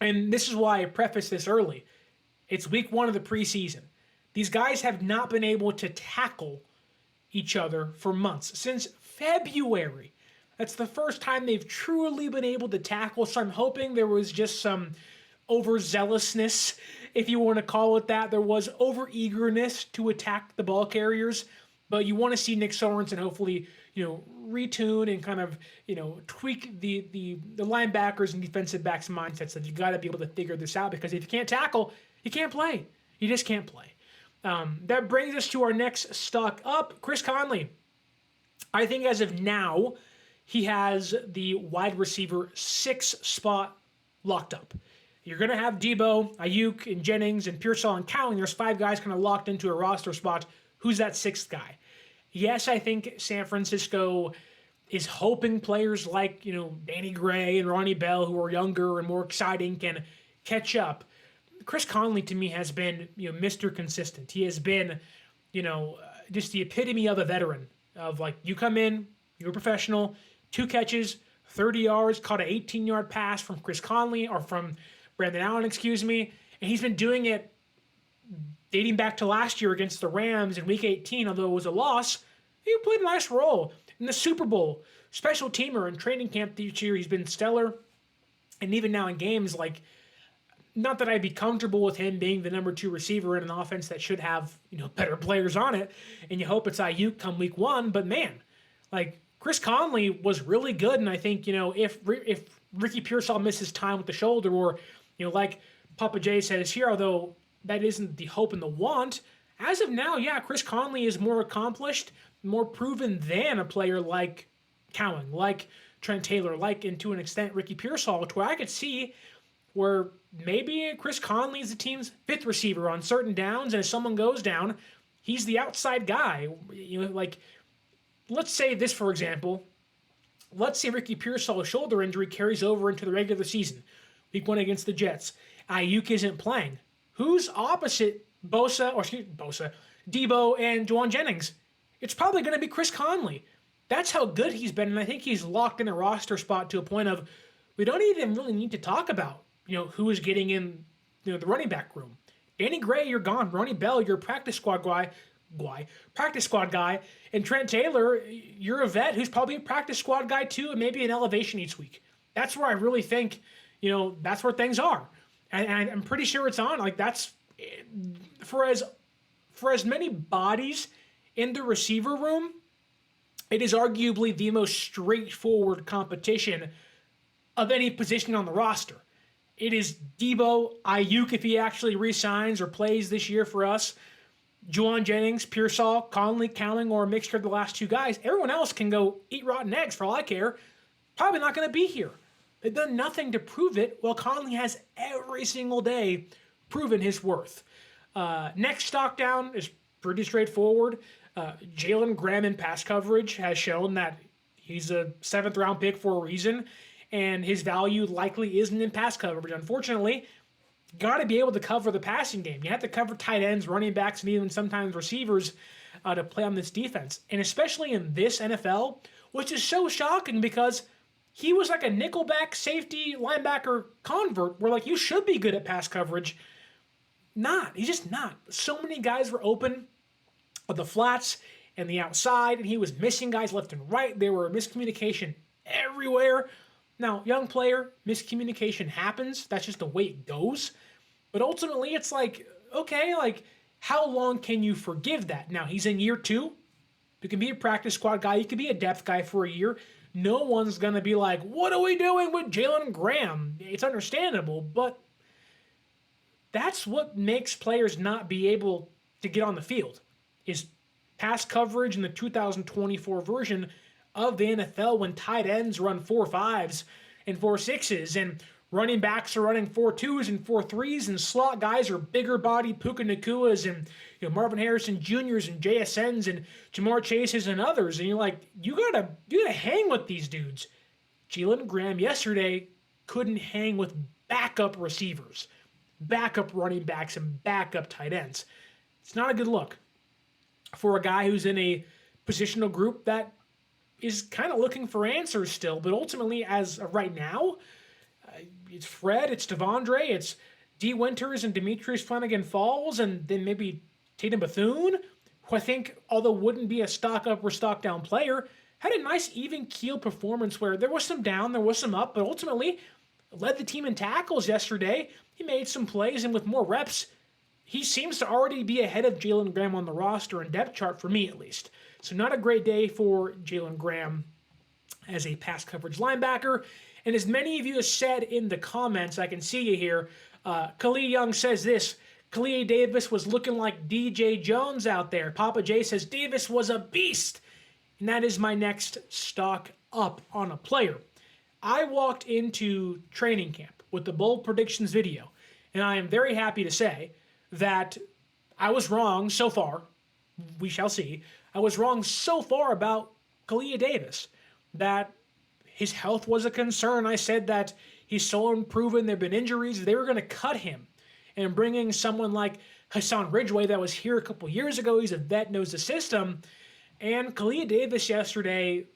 A: and this is why I preface this early, it's week 1 of the preseason. These guys have not been able to tackle each other for months, since February. That's the first time they've truly been able to tackle, so I'm hoping there was just some overzealousness, if you want to call it that. There was over-eagerness to attack the ball carriers, but you want to see Nick Sorensen hopefully, retune and kind of, tweak the linebackers and defensive backs' mindsets that you got to be able to figure this out, because if you can't tackle, you can't play. You just can't play. That brings us to our next stock up, Chris Conley. I think as of now, he has the wide receiver 6 spot locked up. You're going to have Debo, Ayuk, and Jennings, and Pearsall and Cowling. There's 5 guys kind of locked into a roster spot. Who's that 6th guy? Yes, I think San Francisco is hoping players like, Danny Gray and Ronnie Bell, who are younger and more exciting, can catch up. Chris Conley, to me, has been, Mr. Consistent. He has been, just the epitome of a veteran. Of, like, you come in, you're a professional, 2 catches, 30 yards, caught an 18-yard pass from Chris Conley, or from Brandon Allen, and he's been doing it dating back to last year against the Rams in Week 18, although it was a loss. He played a nice role in the Super Bowl. Special teamer in training camp this year, he's been stellar, and even now in games, like, not that I'd be comfortable with him being the number 2 receiver in an offense that should have, better players on it, and you hope it's Ayuk come week 1, but man, like, Chris Conley was really good, and I think, if Ricky Pearsall misses time with the shoulder, or, like Papa J says here, although that isn't the hope and the want, as of now, yeah, Chris Conley is more accomplished, more proven than a player like Cowing, like Trent Taylor, like, and to an extent, Ricky Pearsall, to where I could see where maybe Chris Conley is the team's 5th receiver on certain downs, and if someone goes down, he's the outside guy. Like, let's say this, for example. Let's say Ricky Pearsall's shoulder injury carries over into the regular season. Week 1 against the Jets. Ayuk isn't playing. Who's opposite Debo and Juwan Jennings? It's probably going to be Chris Conley. That's how good he's been, and I think he's locked in a roster spot to a point of we don't even really need to talk about, who is getting in, the running back room. Danny Gray, you're gone. Ronnie Bell, your practice squad guy, practice squad guy. And Trent Taylor, you're a vet who's probably a practice squad guy too, and maybe an elevation each week. That's where I really think, that's where things are. And I'm pretty sure it's on. Like, that's for as many bodies in the receiver room, it is arguably the most straightforward competition of any position on the roster. It is Debo, Ayuk if he actually re-signs or plays this year for us, Juwan Jennings, Pearsall, Conley, Cowling, or a mixture of the last two guys. Everyone else can go eat rotten eggs for all I care. Probably not going to be here. They've done nothing to prove it, while Conley has every single day proven his worth. Next stock down is pretty straightforward. Jalen Graham in pass coverage has shown that he's a 7th round pick for a reason, and his value likely isn't in pass coverage. Unfortunately, you got to be able to cover the passing game. You have to cover tight ends, running backs, and even sometimes receivers to play on this defense. And especially in this NFL, which is so shocking because he was like a nickelback safety linebacker convert where, like, you should be good at pass coverage. Not. He's just not. So many guys were open on the flats and the outside, and he was missing guys left and right. There were miscommunication everywhere. Now, young player, miscommunication happens. That's just the way it goes. But ultimately, it's like, okay, like, how long can you forgive that? Now, he's in year 2. You can be a practice squad guy. You can be a depth guy for a year. No one's going to be like, what are we doing with Jalen Graham? It's understandable, but that's what makes players not be able to get on the field, is pass coverage in the 2024 version of the NFL when tight ends run 4.5s and 4.6s and running backs are running 4.2s and 4.3s and slot guys are bigger body Puka Nakuas and Marvin Harrison Jr.'s and JSNs and Jamar Chases and others. And you're like, you gotta hang with these dudes. Jalen Graham yesterday couldn't hang with backup receivers, backup running backs, and backup tight ends. It's not a good look for a guy who's in a positional group that is kind of looking for answers still. But ultimately, as of right now, it's Fred, it's Devondre, it's Dee Winters and Demetrius Flanagan-Falls, and then maybe Tatum Bethune, who I think, although wouldn't be a stock up or stock down player, had a nice even keel performance where there was some down, there was some up, but ultimately led the team in tackles yesterday. He made some plays, and with more reps, he seems to already be ahead of Jalen Graham on the roster and depth chart, for me at least. So not a great day for Jalen Graham as a pass coverage linebacker. And as many of you have said in the comments, I can see you here, Khalil Young says this, Khalil Davis was looking like DJ Jones out there. Papa J says Davis was a beast. And that is my next stock up on a player. I walked into training camp with the bold predictions video, and I am very happy to say that I was wrong so far. We shall see. I was wrong so far about Khalil Davis, that his health was a concern. I said that he's so unproven. There have been injuries. They were going to cut him. And bringing someone like Hassan Ridgeway that was here a couple years ago, he's a vet, knows the system. And Khalil Davis yesterday,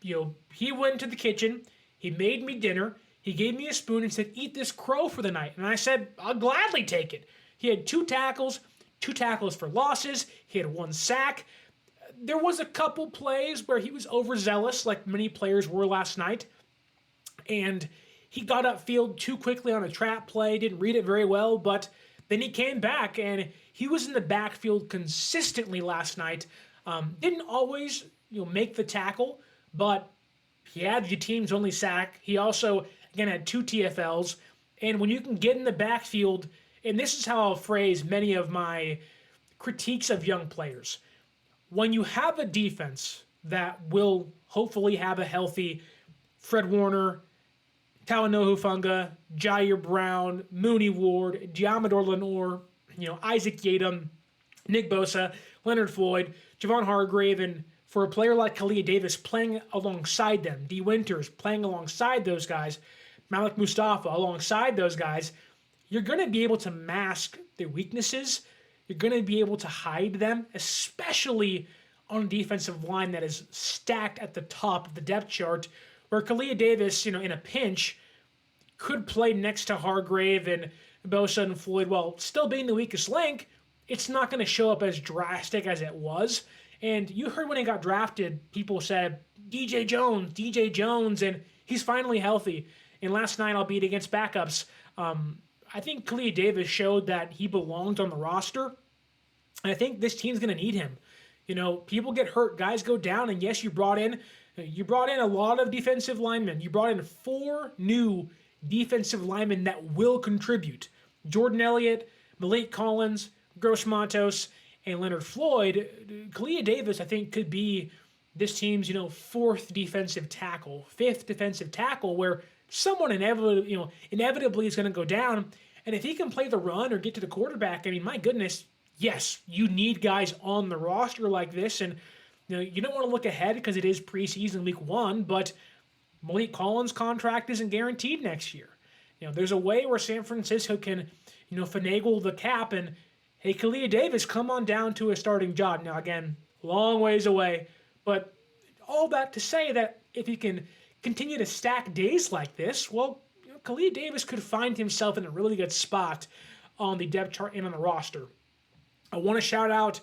A: he went to the kitchen. He made me dinner. He gave me a spoon and said, eat this crow for the night. And I said, I'll gladly take it. He had 2 tackles for losses. He had 1 sack. There was a couple plays where he was overzealous, like many players were last night. And he got upfield too quickly on a trap play, didn't read it very well, but then he came back and he was in the backfield consistently last night. Didn't always make the tackle, but he had the team's only sack. He also, again, had 2 TFLs. And when you can get in the backfield, and this is how I'll phrase many of my critiques of young players. When you have a defense that will hopefully have a healthy Fred Warner, Talanoa Hufanga, Jair Brown, Mooney Ward, Diamador Lenore, Isaac Yadam, Nick Bosa, Leonard Floyd, Javon Hargrave, and for a player like Khalil Davis playing alongside them, Dee Winters playing alongside those guys, Malik Mustapha alongside those guys, you're going to be able to mask their weaknesses. You're going to be able to hide them, especially on a defensive line that is stacked at the top of the depth chart, where Khalil Davis, in a pinch, could play next to Hargrave and Bosa and Floyd while still being the weakest link, it's not going to show up as drastic as it was. And you heard when he got drafted, people said, DJ Jones, and he's finally healthy. And last night, albeit against backups, I think Kalia Davis showed that he belongs on the roster. And I think this team's going to need him. People get hurt, guys go down, and yes, you brought in a lot of defensive linemen. You brought in 4 new defensive linemen that will contribute. Jordan Elliott, Malik Collins, Gross Matos, and Leonard Floyd. Kalia Davis, I think, could be this team's, 4th defensive tackle, 5th defensive tackle, where someone inevitably is going to go down. And if he can play the run or get to the quarterback, I mean, my goodness, yes, you need guys on the roster like this. And you don't want to look ahead because it is preseason week 1, but Malik Collins' contract isn't guaranteed next year. There's a way where San Francisco can, finagle the cap and, hey, Kalia Davis, come on down to a starting job. Now, again, long ways away, but all that to say that if he can continue to stack days like this, well, Kalia Davis could find himself in a really good spot on the depth chart and on the roster. I want to shout out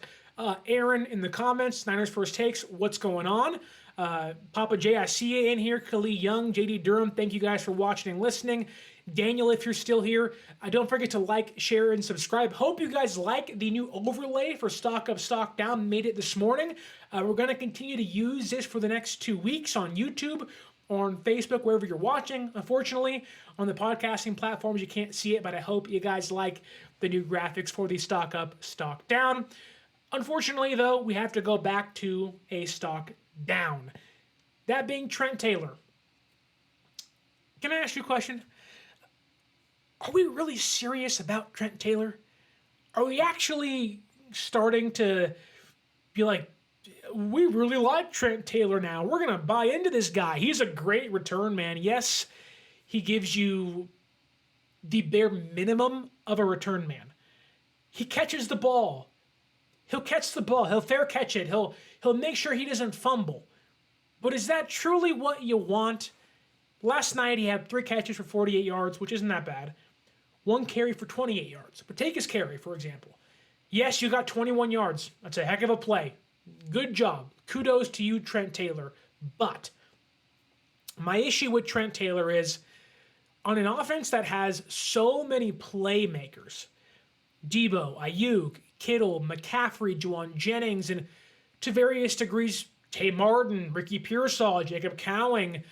A: Aaron in the comments, Niners First Takes, what's going on? Papa J, I see you in here. Khalil Young, JD Durham, thank you guys for watching and listening. Daniel, if you're still here, don't forget to like, share, and subscribe. Hope you guys like the new overlay for Stock Up, Stock Down. Made it this morning. We're going to continue to use this for the next 2 weeks on YouTube or on Facebook, wherever you're watching. Unfortunately, on the podcasting platforms, you can't see it, but I hope you guys like the new graphics for the Stock Up, Stock Down. Unfortunately, though, we have to go back to a stock down. That being Trent Taylor. Can I ask you a question? Are we really serious about Trent Taylor? Are we actually starting to be like, we really like Trent Taylor now. We're going to buy into this guy. He's a great return man. Yes, he gives you the bare minimum of a return man. He catches the ball. He'll catch the ball. He'll fair catch it. He'll make sure he doesn't fumble. But is that truly what you want? Last night he had 3 catches for 48 yards, which isn't that bad. 1 carry for 28 yards. But take his carry, for example. Yes, you got 21 yards. That's a heck of a play. Good job. Kudos to you, Trent Taylor. But my issue with Trent Taylor is on an offense that has so many playmakers, Debo, Ayuk, Kittle, McCaffrey, Juwan Jennings, and to various degrees, Tay Martin, Ricky Pearsall, Jacob Cowing,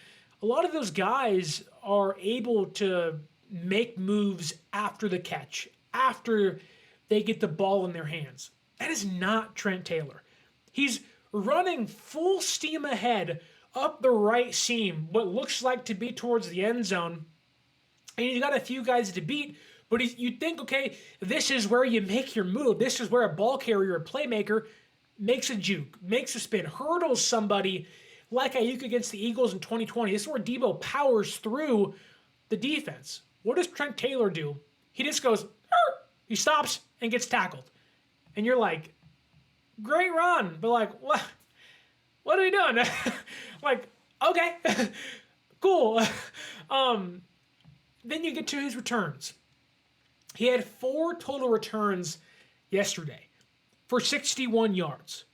A: a lot of those guys are able to make moves after the catch, after they get the ball in their hands. That is not Trent Taylor. He's running full steam ahead up the right seam, what looks like to be towards the end zone, and he's got a few guys to beat, but you'd think, okay, this is where you make your move. This is where a ball carrier, a playmaker, makes a juke, makes a spin, hurdles somebody like Ayuk against the Eagles in 2020. This is where Debo powers through the defense. What does Trent Taylor do? He just goes, he stops and gets tackled. And you're like, great run. But like, what are we doing? Like, okay, cool. Then you get to his returns. He had 4 total returns yesterday for 61 yards.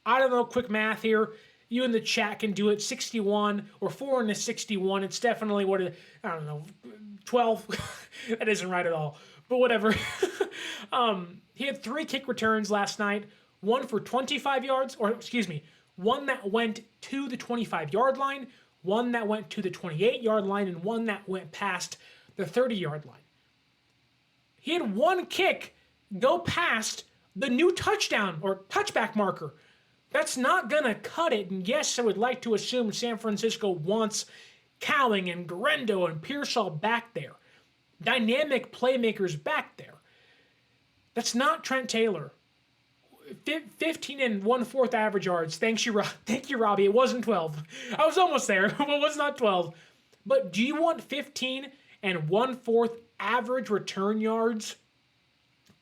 A: I don't know, quick math here. You in the chat can do it. 61 or 4 into 61. It's definitely what it, I don't know, 12. That isn't right at all. But whatever. He had 3 kick returns last night. 1 for 25 yards, or excuse me, 1 that went to the 25-yard line, 1 that went to the 28-yard line, and 1 that went past the 30-yard line. He had 1 kick go past the new touchdown or touchback marker. That's not going to cut it. And yes, I would like to assume San Francisco wants Cowing and Garendo and Pearsall back there. Dynamic playmakers back there. That's not Trent Taylor. 15 and 1/4 average yards. Thank you, Robbie. It wasn't 12. I was almost there, but it was not 12. But do you want 15 and 1/4 average return yards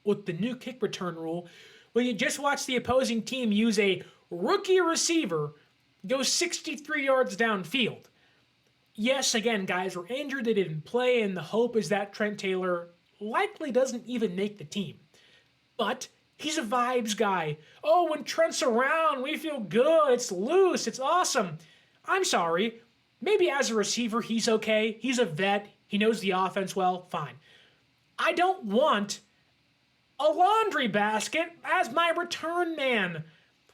A: with the new kick return rule when you just watch the opposing team use a rookie receiver go 63 yards downfield? Yes, again, guys were injured. They didn't play, and the hope is that Trent Taylor likely doesn't even make the team. But He's a vibes guy. Oh, when Trent's around, we feel good. It's loose. It's awesome. I'm sorry. Maybe as a receiver, he's okay. He's a vet. He knows the offense well. Fine. I don't want a laundry basket as my return man.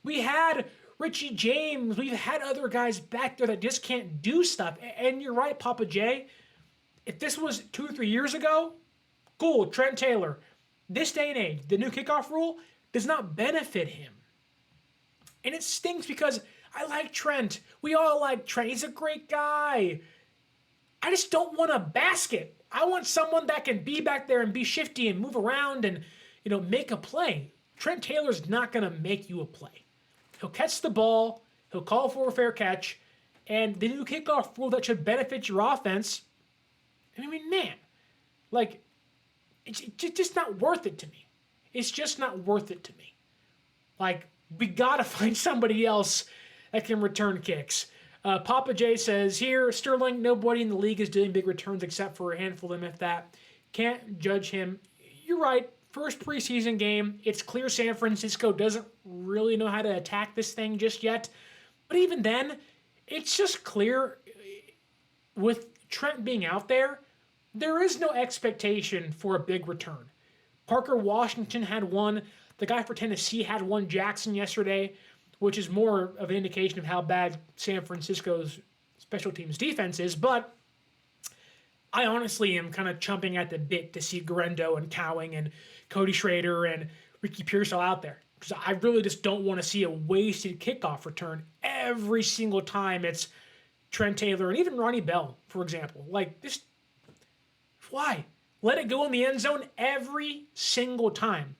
A: We had Richie James. We've had other guys back there that just can't do stuff. And you're right, Papa J. If this was 2 or 3 years ago, cool, Trent Taylor. This day and age, the new kickoff rule does not benefit him. And it stinks because I like Trent. We all like Trent. He's a great guy. I just don't want a basket. I want someone that can be back there and be shifty and move around and, make a play. Trent Taylor's not going to make you a play. He'll catch the ball. He'll call for a fair catch. And the new kickoff rule that should benefit your offense, I mean, man, it's just not worth it to me. It's just not worth it to me. We got to find somebody else that can return kicks. Papa J says here, Sterling, nobody in the league is doing big returns except for a handful of them, if that. Can't judge him. You're right. First preseason game. It's clear San Francisco doesn't really know how to attack this thing just yet. But even then, it's just clear with Trent being out there, there is no expectation for a big return. Parker Washington had one. The guy for Tennessee had one, Jackson, yesterday, which is more of an indication of how bad San Francisco's special teams defense is. But I honestly am kind of chomping at the bit to see Garendo and Cowing and Cody Schrader and Ricky Pearsall out there. Because I really just don't want to see a wasted kickoff return every single time it's Trent Taylor and even Ronnie Bell, for example. Why? Let it go in the end zone every single time.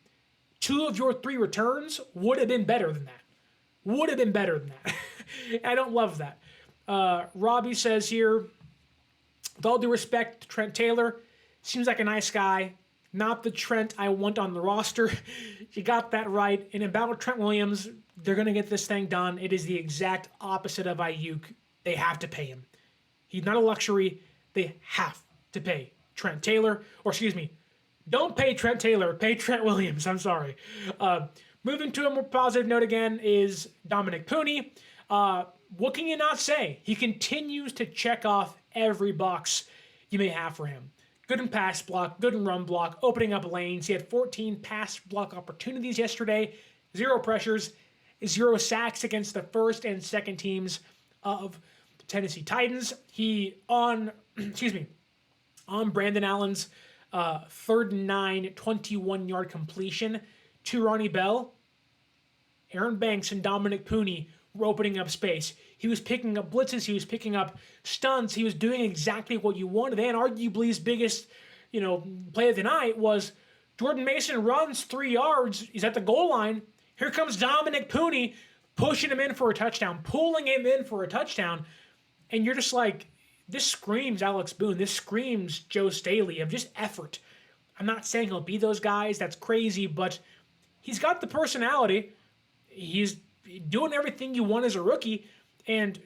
A: 2 of your 3 returns would have been better than that. I don't love that. Robbie says here, with all due respect to Trent Taylor, seems like a nice guy. Not the Trent I want on the roster. You got that right. And about Trent Williams, they're going to get this thing done. It is the exact opposite of Ayuk. They have to pay him. He's not a luxury. They have to pay Trent Taylor. Don't pay Trent Taylor. Pay Trent Williams. I'm sorry. Moving to a more positive note again is Dominick Puni. What can you not say? He continues to check off every box you may have for him. Good in pass block, good in run block, opening up lanes. He had 14 pass block opportunities yesterday, 0 pressures, 0 sacks against the first and second teams of the Tennessee Titans. He on Brandon Allen's 3rd and 9, 21-yard completion to Ronnie Bell, Aaron Banks and Dominick Puni were opening up space. He was picking up blitzes. He was picking up stunts. He was doing exactly what you wanted. And arguably his biggest, play of the night was Jordan Mason runs 3 yards. He's at the goal line. Here comes Dominick Puni pushing him in for a touchdown, pulling him in for a touchdown. And you're just like, this screams Alex Boone. This screams Joe Staley of just effort. I'm not saying he'll be those guys. That's crazy. But he's got the personality. He's doing everything you want as a rookie. And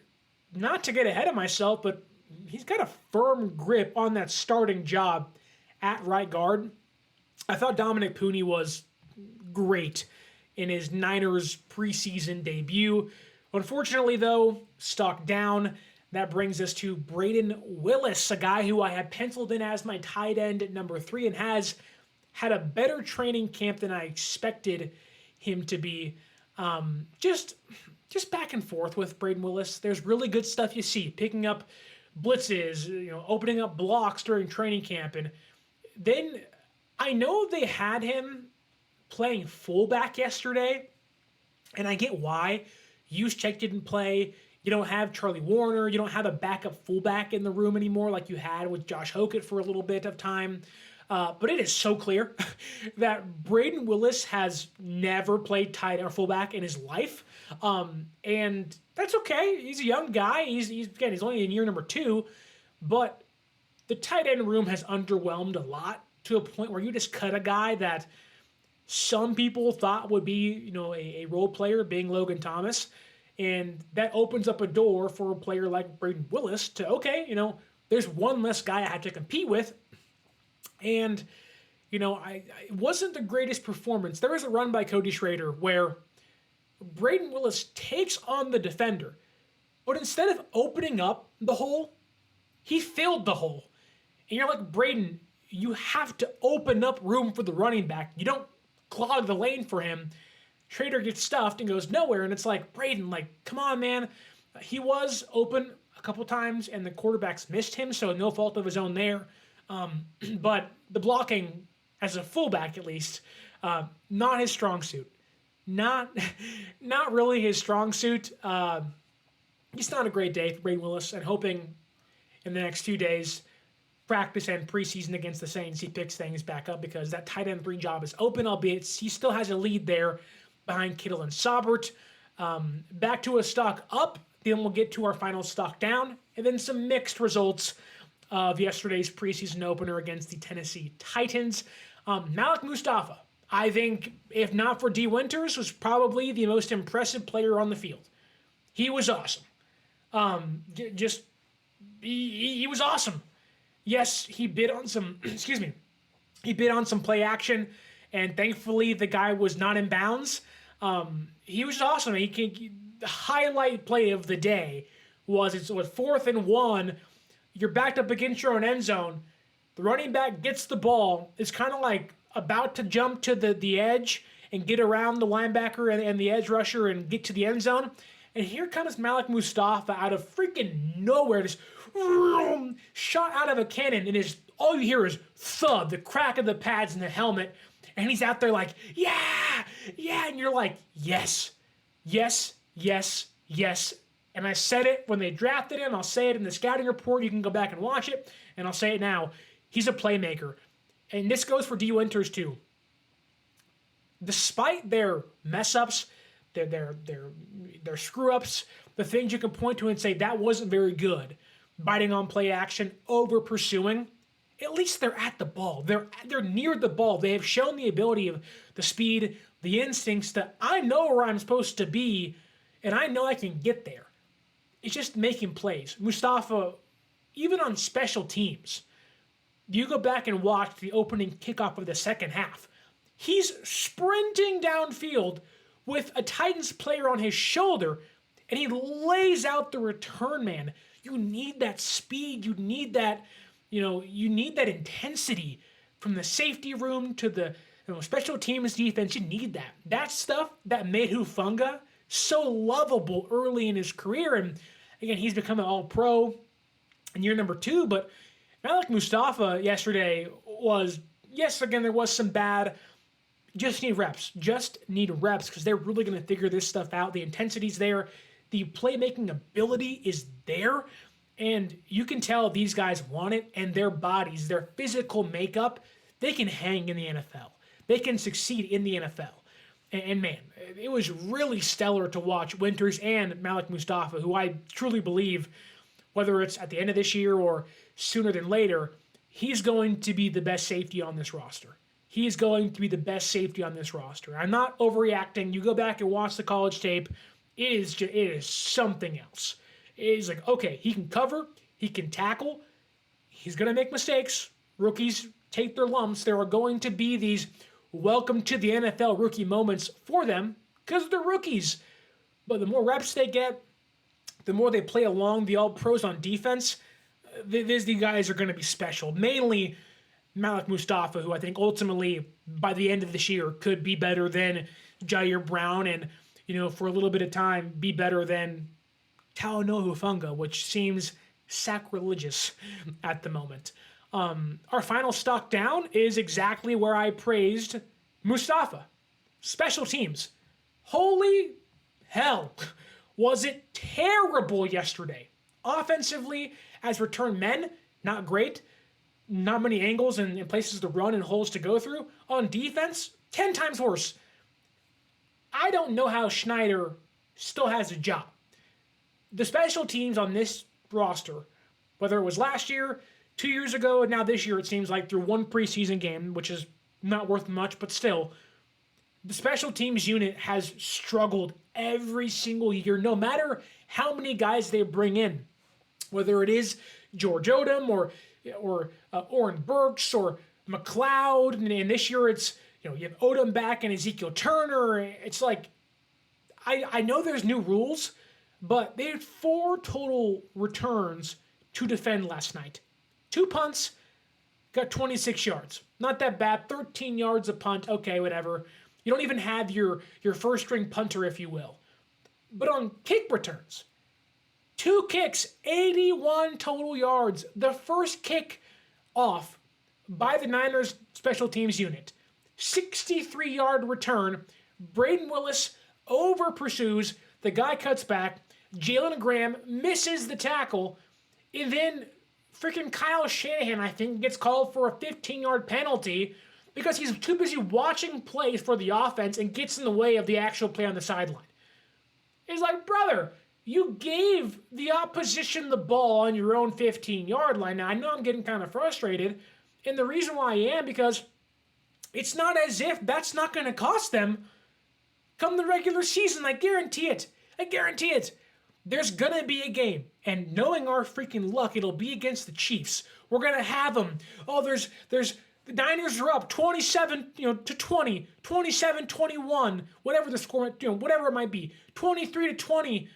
A: not to get ahead of myself, but he's got a firm grip on that starting job at right guard. I thought Dominick Puni was great in his Niners preseason debut. Unfortunately, though, stock down. That brings us to Brayden Willis, a guy who I had penciled in as my tight end at number 3 and has had a better training camp than I expected him to be. Just back and forth with Brayden Willis. There's really good stuff you see, picking up blitzes, opening up blocks during training camp. And then I know they had him playing fullback yesterday, and I get why. Juszczyk didn't play. You don't have Charlie Warner. You don't have a backup fullback in the room anymore like you had with Josh Hokett for a little bit of time. But it is so clear that Brayden Willis has never played tight end or fullback in his life. And that's okay. He's a young guy. He's only in year number 2. But the tight end room has underwhelmed a lot to a point where you just cut a guy that some people thought would be, a role player, being Logan Thomas. And that opens up a door for a player like Brayden Willis to, there's one less guy I have to compete with. And, it wasn't the greatest performance. There was a run by Cody Schrader where Brayden Willis takes on the defender, but instead of opening up the hole, he filled the hole. And you're like, Brayden, you have to open up room for the running back. You don't clog the lane for him. Schrader gets stuffed and goes nowhere, and it's like, Brayden, come on, man. He was open a couple times, and the quarterbacks missed him, so no fault of his own there. But the blocking, as a fullback at least, not his strong suit. Not really his strong suit. It's not a great day for Brayden Willis, and hoping in the next few days, practice and preseason against the Saints, he picks things back up because that tight end 3 job is open, albeit he still has a lead there behind Kittle and Saubert. Back to a stock up, then we'll get to our final stock down, and then some mixed results of yesterday's preseason opener against the Tennessee Titans. Malik Mustapha, I think, if not for Dee Winters, was probably the most impressive player on the field. He was awesome. He was awesome. Yes, he bid on some, he bid on some play action, and thankfully the guy was not in bounds. He was awesome. The highlight play of the day was, it's 4th and 1, you're backed up against your own end zone, the running back gets the ball, it's kind of like about to jump to the edge and get around the linebacker and the edge rusher and get to the end zone, and here comes Malik Mustapha out of freaking nowhere, just shot out of a cannon, and all you hear is thud, the crack of the pads in the helmet, and he's out there like, yeah, and you're like, yes, and I said it when they drafted him, I'll say it in the scouting report, you can go back and watch it, and I'll say it now, he's a playmaker, and this goes for Dee Winters too. Despite their mess-ups, their screw-ups, the things you can point to and say, that wasn't very good, biting on play action, over pursuing, at least they're at the ball. They're near the ball. They have shown the ability of the speed, the instincts that I know where I'm supposed to be, and I know I can get there. It's just making plays. Mustapha, even on special teams, you go back and watch the opening kickoff of the second half. He's sprinting downfield with a Titans player on his shoulder, and he lays out the return man. You need that speed. You need that, you need that intensity from the safety room to the special teams defense. You need that. That stuff that made Hufanga so lovable early in his career. And again, he's become an all-pro in year number 2. But Malik Mustapha yesterday was, yes, again, there was some bad. Just need reps because they're really going to figure this stuff out. The intensity's there. The playmaking ability is there, and you can tell these guys want it, and their bodies, their physical makeup, they can hang in the NFL. They can succeed in the NFL. And man, it was really stellar to watch Winters and Malik Mustapha, who I truly believe, whether it's at the end of this year or sooner than later, he's going to be the best safety on this roster. He's going to be the best safety on this roster. I'm not overreacting. You go back and watch the college tape. It is something else. It is like, okay, he can cover, he can tackle, he's going to make mistakes. Rookies take their lumps. There are going to be these welcome to the NFL rookie moments for them because they're rookies. But the more reps they get, the more they play along the all-pros on defense, these guys are going to be special. Mainly Malik Mustapha, who I think ultimately by the end of this year could be better than Jair Brown and, for a little bit of time, be better than Talanoa Hufanga, which seems sacrilegious at the moment. Our final stock down is exactly where I praised Mustapha. Special teams. Holy hell, was it terrible yesterday. Offensively, as return men, not great. Not many angles and places to run and holes to go through. On defense, 10 times worse. I don't know how Schneider still has a job. The special teams on this roster, whether it was last year, 2 years ago, and now this year, it seems like through one preseason game, which is not worth much, but still, the special teams unit has struggled every single year, no matter how many guys they bring in. Whether it is George Odom or Oren Burks or McLeod, and this year it's, you have Odom back and Ezekiel Turner. It's like, I know there's new rules, but they had 4 total returns to defend last night. 2 punts, got 26 yards. Not that bad. 13 yards a punt. Okay, whatever. You don't even have your first string punter, if you will. But on kick returns, 2 kicks, 81 total yards. The first kick off by the Niners special teams unit. 63-yard return. Brayden Willis over pursues. The guy cuts back. Jalen Graham misses the tackle. And then freaking Kyle Shanahan, I think, gets called for a 15-yard penalty because he's too busy watching plays for the offense and gets in the way of the actual play on the sideline. It's like, brother, you gave the opposition the ball on your own 15-yard line. Now, I know I'm getting kind of frustrated, and the reason why I am because it's not as if that's not going to cost them come the regular season. I guarantee it. I guarantee it. There's going to be a game, and knowing our freaking luck, it'll be against the Chiefs. We're going to have them. Oh, there's the Niners are up 27, to 20, 27-21, whatever the score, whatever it might be, 23-20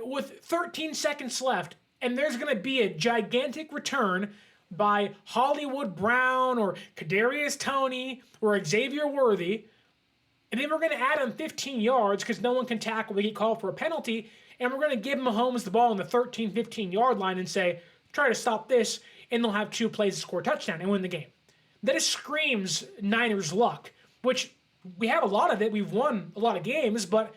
A: with 13 seconds left, and there's going to be a gigantic return by Hollywood Brown or Kadarius Toney or Xavier Worthy, and then we're going to add them 15 yards because no one can tackle. They get called for a penalty, and we're going to give Mahomes the ball on the 13, 15-yard line and say, try to stop this, and they'll have 2 plays to score a touchdown and win the game. That just screams Niners luck, which we have a lot of it. We've won a lot of games, but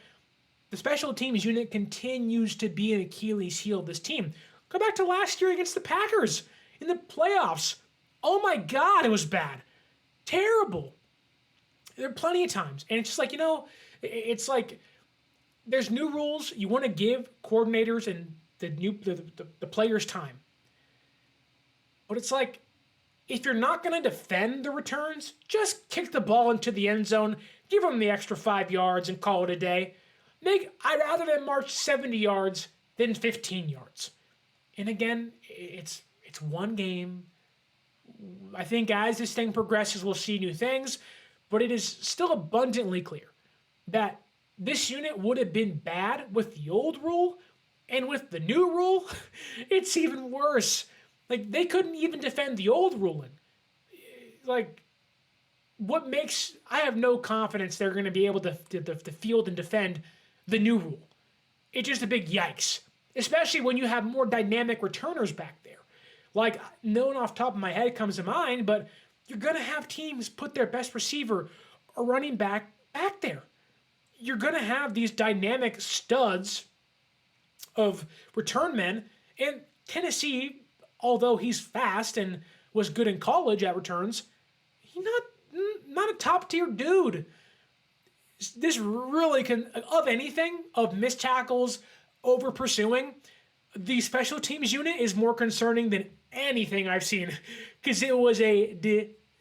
A: the special teams unit continues to be an Achilles heel of this team. Go back to last year against the Packers in the playoffs. Oh my God, it was bad. Terrible. There are plenty of times. And it's just like, it's like there's new rules. You want to give coordinators and the players time. But it's like, if you're not going to defend the returns, just kick the ball into the end zone, give them the extra 5 yards, and call it a day. I'd rather them march 70 yards than 15 yards. And again, it's one game. I think as this thing progresses, we'll see new things. But it is still abundantly clear that this unit would have been bad with the old rule, and with the new rule, it's even worse. Like, they couldn't even defend the old ruling. Like, I have no confidence they're going to be able to field and defend the new rule. It's just a big yikes, especially when you have more dynamic returners back there. Like, no one off the top of my head comes to mind, but you're going to have teams put their best receiver or running back there. You're going to have these dynamic studs of return men, and Tennessee, although he's fast and was good in college at returns, he's not a top-tier dude. This really can, of anything, of missed tackles, over pursuing, the special teams unit is more concerning than anything I've seen because it was a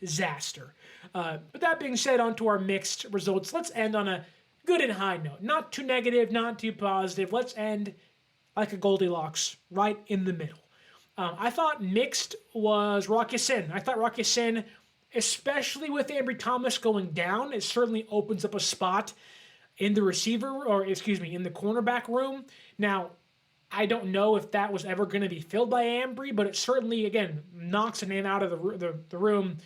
A: disaster. But that being said, on to our mixed results. Let's end on a good and high note. Not too negative, not too positive. Let's end like a Goldilocks, right in the middle. I thought mixed was Rocky Sin. I thought Rocky Sin, especially with Ambry Thomas going down, it certainly opens up a spot in the in the cornerback room. Now, I don't know if that was ever going to be filled by Ambry, but it certainly, again, knocks a name out of the room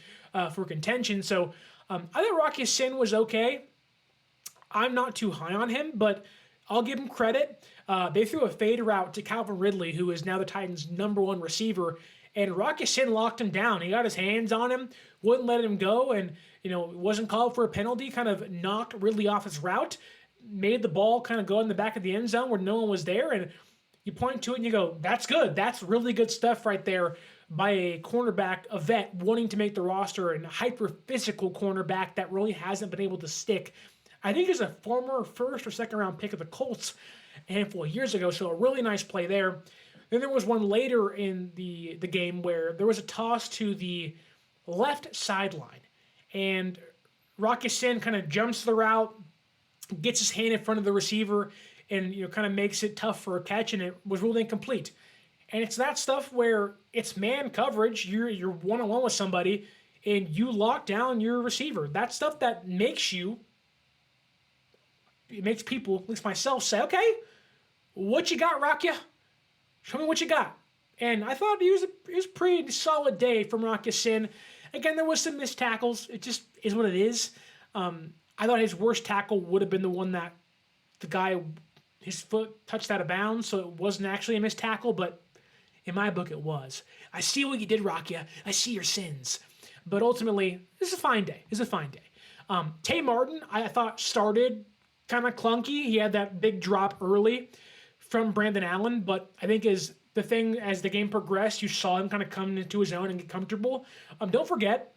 A: for contention. So I think Rocky Sin was okay. I'm not too high on him, but I'll give him credit. They threw a fade route to Calvin Ridley, who is now the Titans' #1 receiver, and Rocky Sin locked him down. He got his hands on him, wouldn't let him go, and wasn't called for a penalty, kind of knocked Ridley off his route, made the ball kind of go in the back of the end zone where no one was there, and you point to it and you go, that's good. That's really good stuff right there by a cornerback, a vet, wanting to make the roster, and a hyper-physical cornerback that really hasn't been able to stick. I think he's a former first or second round pick of the Colts a handful of years ago, so a really nice play there. Then there was one later in the game where there was a toss to the left sideline, and Rocky Sin kind of jumps the route, gets his hand in front of the receiver, and kind of makes it tough for a catch, and it was ruled incomplete. And it's that stuff where it's man coverage. You're one-on-one with somebody, and you lock down your receiver. That's stuff that makes people, at least myself, say, okay, what you got, Rakia? Show me what you got. And I thought it was a pretty solid day from Rakia Sin. Again, there was some missed tackles. It just is what it is. I thought his worst tackle would have been the one that the guy, his foot touched out of bounds, so it wasn't actually a missed tackle, but in my book it was. I see what you did, Rakia. I see your sins. But ultimately, this is a fine day. Tay Martin, I thought, started kind of clunky. He had that big drop early from Brandon Allen, but I think as the game progressed, you saw him kind of come into his own and get comfortable. Don't forget,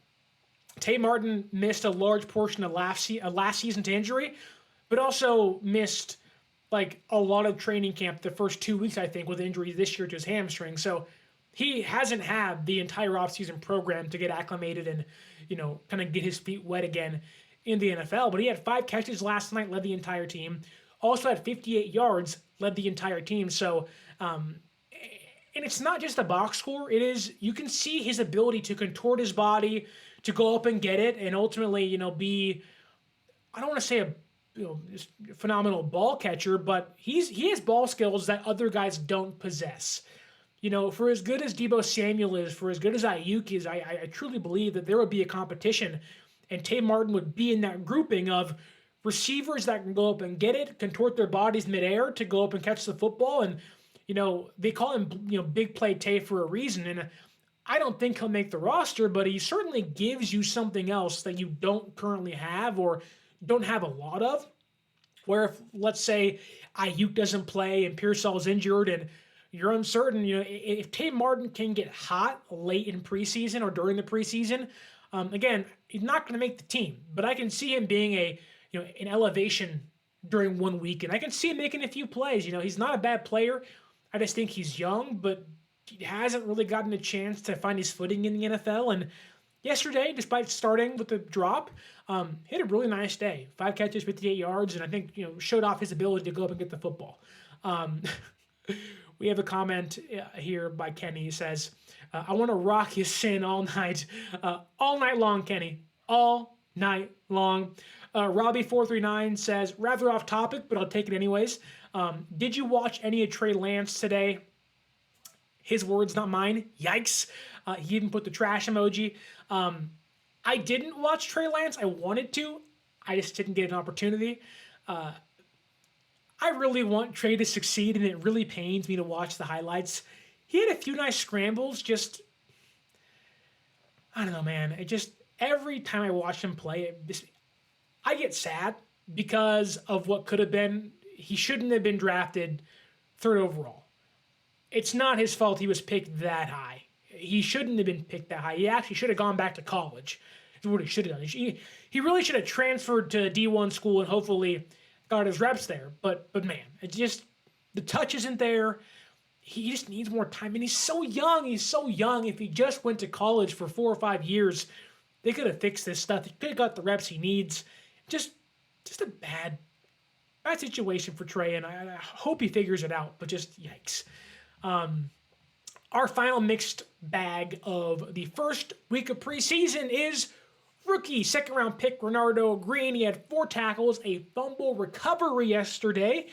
A: Tay Martin missed a large portion of last season to injury, but also missed like a lot of training camp the first 2 weeks, I think, with injury this year to his hamstring. So he hasn't had the entire offseason program to get acclimated and, kind of get his feet wet again in the NFL. But he had 5 catches last night, led the entire team. Also had 58 yards, led the entire team. So, and it's not just a box score. It is, you can see his ability to contort his body, to go up and get it, and ultimately, be, I don't want to say a just phenomenal ball catcher, but he has ball skills that other guys don't possess. For as good as Deebo Samuel is, for as good as Ayuk is, I truly believe that there would be a competition, and Tay Martin would be in that grouping of receivers that can go up and get it, contort their bodies midair to go up and catch the football, and they call him Big Play Tay for a reason, and I don't think he'll make the roster, but he certainly gives you something else that you don't currently have or don't have a lot of. Where if, let's say, Ayuk doesn't play and Pearsall's injured and you're uncertain, if Tay Martin can get hot late in preseason or during the preseason, again, he's not going to make the team, but I can see him being an elevation during 1 week, and I can see him making a few plays. He's not a bad player. I just think he's young, but he hasn't really gotten a chance to find his footing in the NFL. And yesterday, despite starting with the drop, he had a really nice day. 5 catches, 58 yards, and I think showed off his ability to go up and get the football. We have a comment here by Kenny. He says, I want to rock his sin all night long, Kenny. All night long. Robbie439 says, rather off topic, but I'll take it anyways. Did you watch any of Trey Lance today? His words, not mine. Yikes. He even put the trash emoji. I didn't watch Trey Lance. I wanted to. I just didn't get an opportunity. I really want Trey to succeed, and it really pains me to watch the highlights. He had a few nice scrambles, I don't know, man. Every time I watch him play, I get sad because of what could have been. He shouldn't have been drafted 3rd overall. It's not his fault he was picked that high. He shouldn't have been picked that high. He actually should have gone back to college. That's what he should have done. He really should have transferred to D1 school and hopefully got his reps there. But man, the touch isn't there. He just needs more time. And he's so young. If he just went to college for 4 or 5 years, they could have fixed this stuff. He could have got the reps he needs. Just a bad situation for Trey, and I hope he figures it out, but just yikes. Our final mixed bag of the first week of preseason is rookie second-round pick Renardo Green. He had 4 tackles, a fumble recovery yesterday.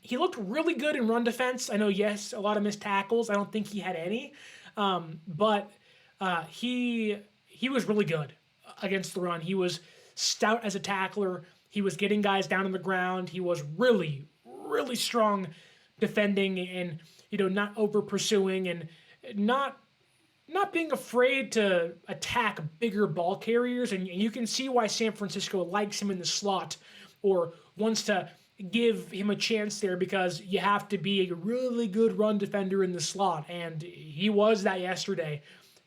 A: He looked really good in run defense. I know, yes, a lot of missed tackles. I don't think he had any, but he was really good against the run. He was stout as a tackler. He was getting guys down on the ground. He was really, really strong defending and not over pursuing and not being afraid to attack bigger ball carriers. And you can see why San Francisco likes him in the slot or wants to give him a chance there, because you have to be a really good run defender in the slot. And he was that yesterday,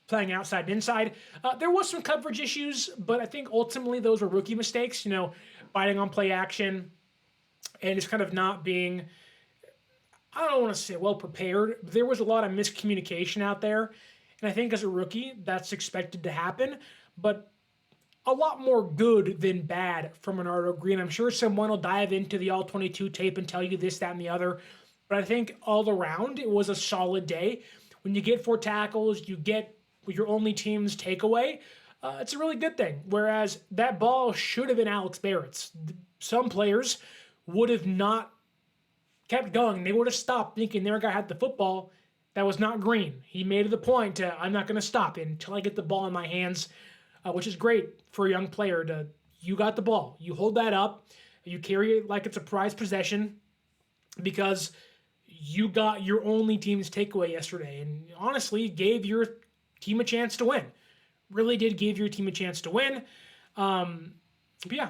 A: playing outside and inside. There was some coverage issues, but I think ultimately those were rookie mistakes, biting on play action and just kind of not being, I don't want to say well prepared, but there was a lot of miscommunication out there. And I think as a rookie, that's expected to happen, but a lot more good than bad from Renardo Green. I'm sure someone will dive into the All-22 tape and tell you this, that, and the other, but I think all around it was a solid day. When you get 4 tackles, you get your only team's takeaway. it's a really good thing. Whereas that ball should have been Alex Barrett's. Some players would have not kept going. They would have stopped thinking their guy had the football that was not green. He made it the point to, I'm not going to stop until I get the ball in my hands, which is great for a young player. You got the ball. You hold that up. You carry it like it's a prized possession because you got your only team's takeaway yesterday. And honestly, gave your team a chance to win. Really did give your team a chance to win. But yeah,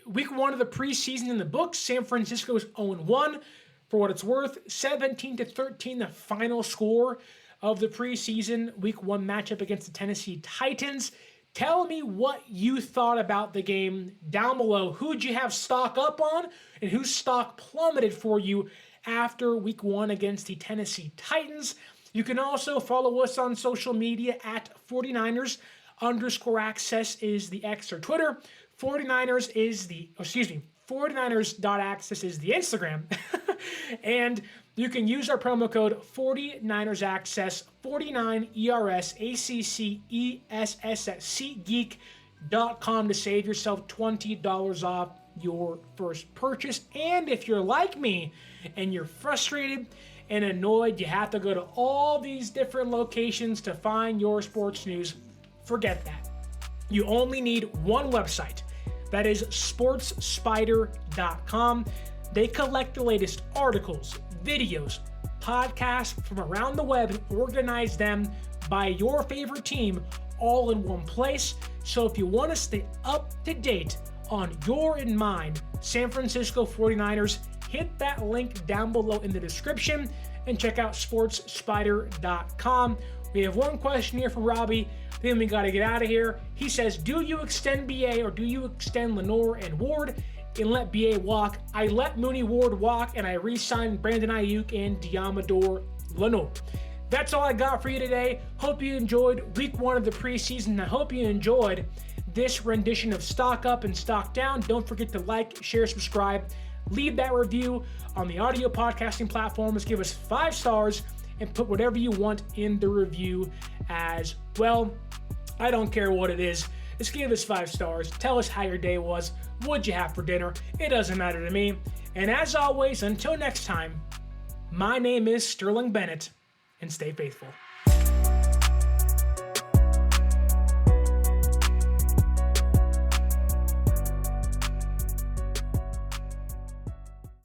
A: week 1 of the preseason in the books. San Francisco is 0-1. For what it's worth, 17-13, the final score of the preseason week 1 matchup against the Tennessee Titans. Tell me what you thought about the game down below. Who'd you have stock up on and whose stock plummeted for you after week 1 against the Tennessee Titans? You can also follow us on social media at 49ers_access is the X or Twitter. 49ers.access is the Instagram. And you can use our promo code 49ersaccess, 49ERSACCESS at SeatGeek.com to save yourself $20 off your first purchase. And if you're like me and you're frustrated and annoyed, you have to go to all these different locations to find your sports news, forget that. You only need one website. That is sportsspider.com. They collect the latest articles, videos, podcasts from around the web and organize them by your favorite team all in one place. So if you want to stay up to date on your in mind San Francisco 49ers, hit that link down below in the description and check out sportsspider.com. We have one question here from Robbie, then we got to get out of here. He says, do you extend BA or do you extend Lenore and Ward and let BA walk? I let Mooney Ward walk and I re-signed Brandon Ayuk and Diamador Lenore. That's all I got for you today. Hope you enjoyed week 1 of the preseason. I hope you enjoyed this rendition of Stock Up and Stock Down. Don't forget to like, share, subscribe, leave that review on the audio podcasting platforms. Give us 5 stars and put whatever you want in the review as well. I don't care what it is. Just give us 5 stars. Tell us how your day was. What'd you have for dinner? It doesn't matter to me. And as always, until next time, my name is Sterling Bennett, and stay faithful.